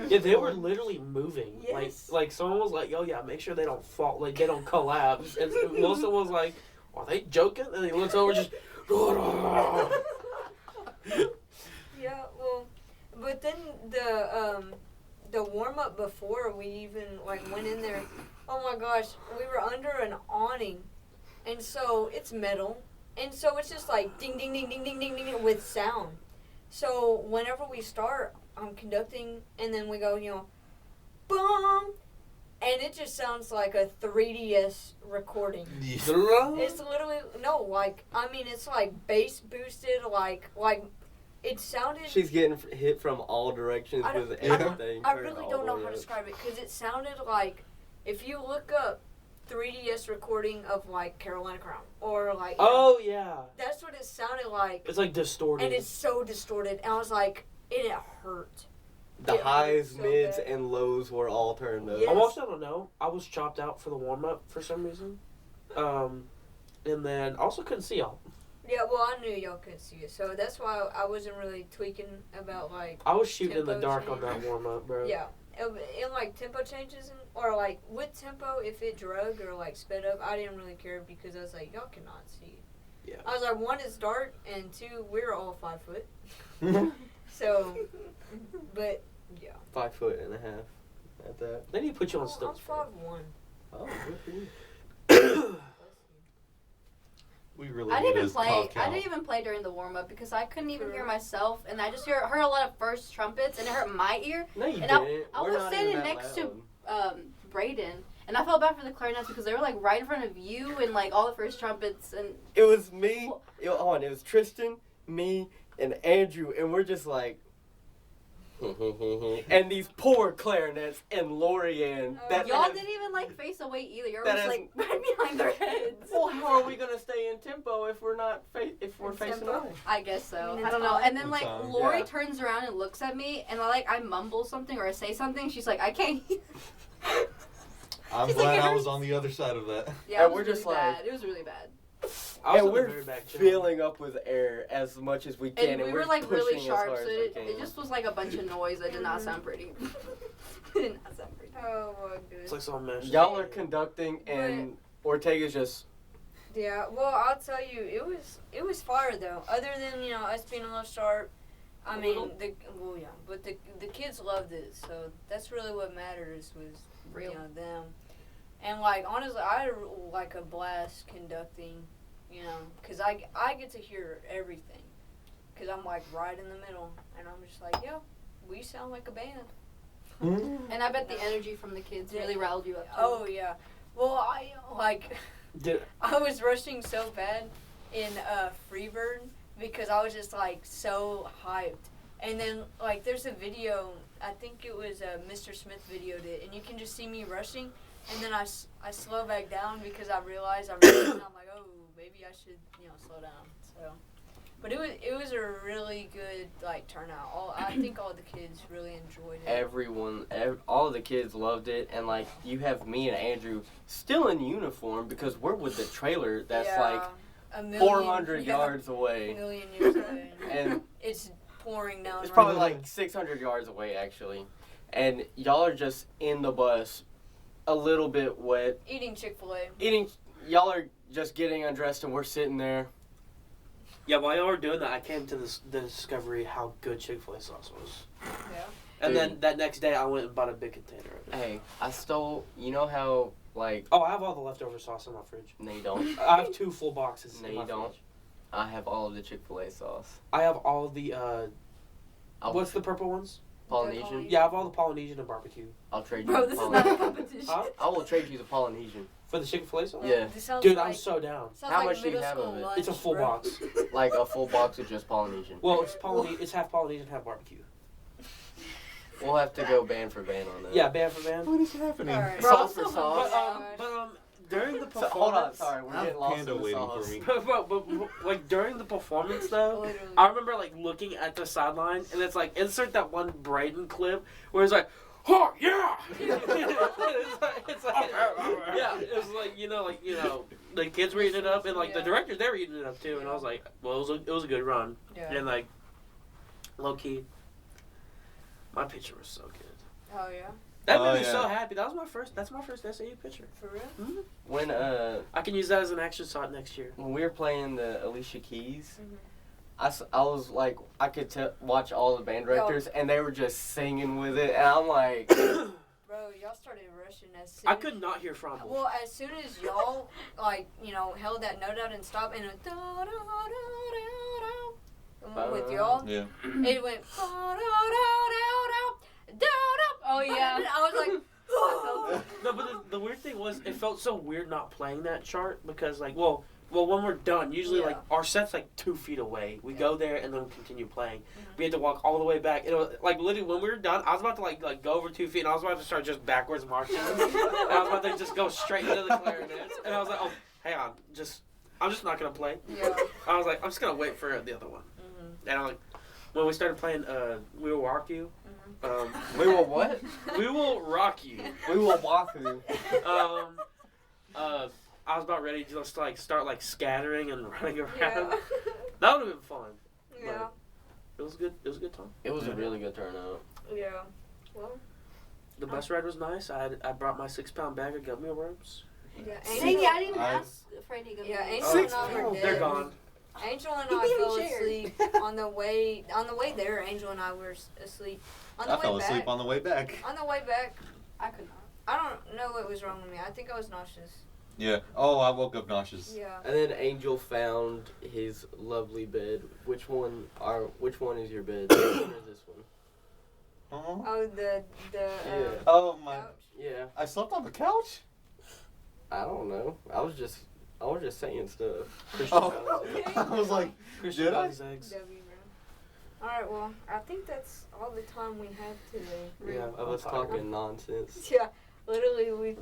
Yeah, they were literally moving. Yes. Like someone was like, "Oh yeah, make sure they don't fall, like they don't collapse." And Wilson was like, "Are they joking?" And he looks over, just. Yeah, well, but then the warm up before we even like went in there, oh my gosh, we were under an awning, and so it's metal, and so it's just like ding ding ding ding ding ding ding with sound. So whenever we start, I'm conducting, and then we go, boom, and it just sounds like a 3DS recording. It's literally it's like bass boosted, like it sounded. She's getting hit from all directions with everything. I turned really all don't the know way how to up. describe it because it sounded like if you look up 3DS recording of like Carolina Crown or like Oh yeah. that's what it sounded like, It's like distorted. and it's so distorted, and I was like, it hurt. The It highs, hurt so mids, bad. and lows were all turned up. Yes. I also don't know. I was chopped out for the warm up for some reason, and then also couldn't see y'all. Yeah, well, I knew y'all couldn't see it, so that's why I wasn't really tweaking about like I was shooting in the Tempo dark on change. that warm up, bro. yeah. In like tempo changes or like with tempo, if it drug or like sped up, I didn't really care because I was like, y'all cannot see. Yeah. I was like, one, it's dark, and two, we're all 5 foot. So, but yeah. 5 foot and a half at that. They need to put you on I'm stilts. bro. 5'1". Oh, good for you. We really I need didn't even his play. cough I count. didn't even play during the warm up because I couldn't even hear myself, and I just heard a lot of first trumpets, and it hurt my ear. No, you And I- didn't. I We're was not standing even that next to- loud. Braden, and I felt bad for the clarinets because they were like right in front of you and like all the first trumpets, and It was me. It was Tristan, me, and Andrew, and we're just like. And these poor clarinets and Lorianne. That y'all has- didn't even like face away either. You were that just has- like right behind their heads. Well, how are we gonna stay in tempo if we're not if we're In facing tempo? away? I guess so. I mean, I don't it's know. fine. And then It's like fine. Lori Yeah. turns around and looks at me, and I mumble something or I say something. She's like, I can't hear. I'm She's like, glad it I was hurts. on the other side of that. Yeah, And it was we're really just like- bad. It was really bad. I was And in the we're very back, too. filling up with air as much as we can, And we we're were like really pushing as sharp, hard so as we it can. just was like a bunch of noise that did not sound pretty. It did not sound pretty. Oh my It's goodness. like some mesh. Y'all are conducting, and Ortega's just. Yeah, well, I'll tell you, it was fire though. Other than us being a little sharp, I mean, but the kids loved it, so that's really what matters was Real. them. And like honestly, I had like a blast conducting, because I get to hear everything, because I'm like right in the middle, and I'm just like, yeah, we sound like a band. And I bet the energy from the kids really riled you up too. Oh yeah, well Did, I was rushing so bad in Freebird because I was just like so hyped. And then like there's a video, I think it was Mr. Smith videoed it, and you can just see me rushing, and then I slow back down because I realized I'm rushing, and I'm like, oh, maybe I should slow down. So, but it was a really good like turnout. I think all the kids really enjoyed it. All of the kids loved it, and like you have me and Andrew still in uniform because we're with the trailer that's like a million, 400 yards a away, million years away. and It's pouring down. it's right probably now. like 600 yards away actually, and y'all are just in the bus, a little bit wet, Eating Chick-fil-A. eating. Y'all are just getting undressed, and we're sitting there. yeah, while y'all were doing that, I came to the discovery how good Chick-fil-A sauce was. Yeah. And Dude. then that next day, I went and bought a big container of it. Hey, I stole. You know how like Oh, I have all the leftover sauce in my fridge. no, you don't. I have 2 full boxes. No, in you my don't. fridge. I have all of the Chick-fil-A sauce. I have all the I'll what's the purple ones? Polynesian? Yeah, I have all the Polynesian and barbecue. I'll trade you. Bro, the this is not a Polynesian. competition. Huh? I will trade you the Polynesian. For the Chick-fil-A sauce? Yeah. This sounds Dude, like, I'm so down. sounds How like much do you middle have school of it? lunch, It's a full bro. box. Like a full box of just Polynesian. Well, it's Polynesian. It's half Polynesian, half barbecue. We'll have to go band for band on that. Yeah, band for band. What is happening? Alright. Sauce for But, sauce. during the So, performance. hold on, sorry, we're I have getting lost Panda in the waiting sauce. for me. but, like during the performance though, Literally. I remember like looking at the sideline and it's like insert that one Braden clip where it's like, oh yeah, it's like yeah, it's like the kids were eating it up and like the Yeah. directors they were eating it up too and I was like, well it was a good run Yeah. and like low key, my picture was so good. Oh yeah. That Oh, made me yeah. so happy. That's my first SAU picture. For real. When I can use that as an action shot next year. when we were playing the Alicia Keys, Mhm. I was like, I could watch all the band directors, and they were just singing with it, and I'm like, Bro, y'all started rushing as soon. I could not hear from them. Well, as soon as y'all held that note out and stopped and it went with y'all, Yeah. it went Oh yeah. I was like, No, but the weird thing was, it felt so weird not playing that chart because, like, well, when we're done, usually, Yeah. like, our set's, like, 2 feet away. We go there and then we continue playing. We had to walk all the way back. It was, like, literally, when we were done, I was about to, like go over 2 feet, and I was about to start just backwards marching. And I was about to just go straight into the clarinets. And I was like, oh, hang on, I'm just not going to play. yeah. I was like, I'm just going to wait for the other one. And I'm like, when we started playing We Will Rock You, we will what? We Will Rock You. We will walk you. I was about ready to just like start like scattering and running around. Yeah. That would have been fun. Yeah. It was good. It was a good time. It was a really good turnout. Yeah. Well, The bus ride was nice. I brought my 6-pound bag of gummy worms. yeah. Dang, Angel, I didn't even I- ask Freddie. Yeah, Angel Oh, and I were dead. they're gone. Angel and You I even fell shared. asleep on the way there. Angel and I were asleep. On the I way fell back. asleep on the way back. On the way back, I could not. I don't know what was wrong with me. I think I was nauseous. Yeah. Oh, I woke up nauseous. Yeah. And then Angel found his lovely bed. Which one is your bed? This one or this one? Oh. Oh, the Yeah. Oh my! couch. Yeah. I slept on the couch. I don't know. I was just saying stuff. Oh. I was like, Christian did I? got his eggs. W Brown. All right. Well, I think that's all the time we have today. Yeah, Of us talking nonsense. Yeah. Literally,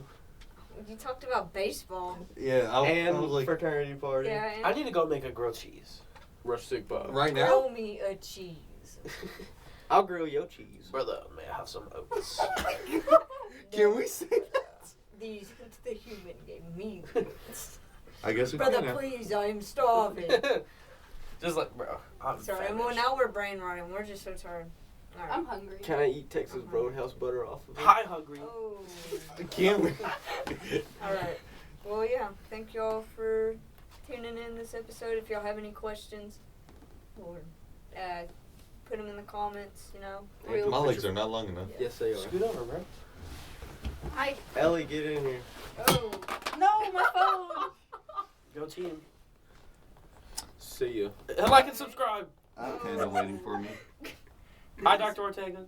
you talked about baseball. Yeah. I And was like, fraternity party. Yeah. And I need to go make a grilled cheese. Rush Sick Bob. right now. grill me a cheese. I'll grill your cheese. Brother, may I have some oats? Can we say that? These the human gave me. I guess we Brother, can now. please, I'm starving. Just like, bro, I'm Sorry, famished. well now we're brain rotting. We're just so tired. All right. I'm hungry. Can I eat Texas Roadhouse butter off of it? Hi, hungry. Oh. Can we? All right. Well, yeah. Thank y'all for tuning in this episode. If y'all have any questions, or put them in the comments. You know. Real My legs are not long enough. Yes, they are. Scoot over, bro. Ellie, get in here. Oh. No, my phone. Go team. See ya. Like and subscribe. I have Panda waiting for me. Hi, Dr. Ortega.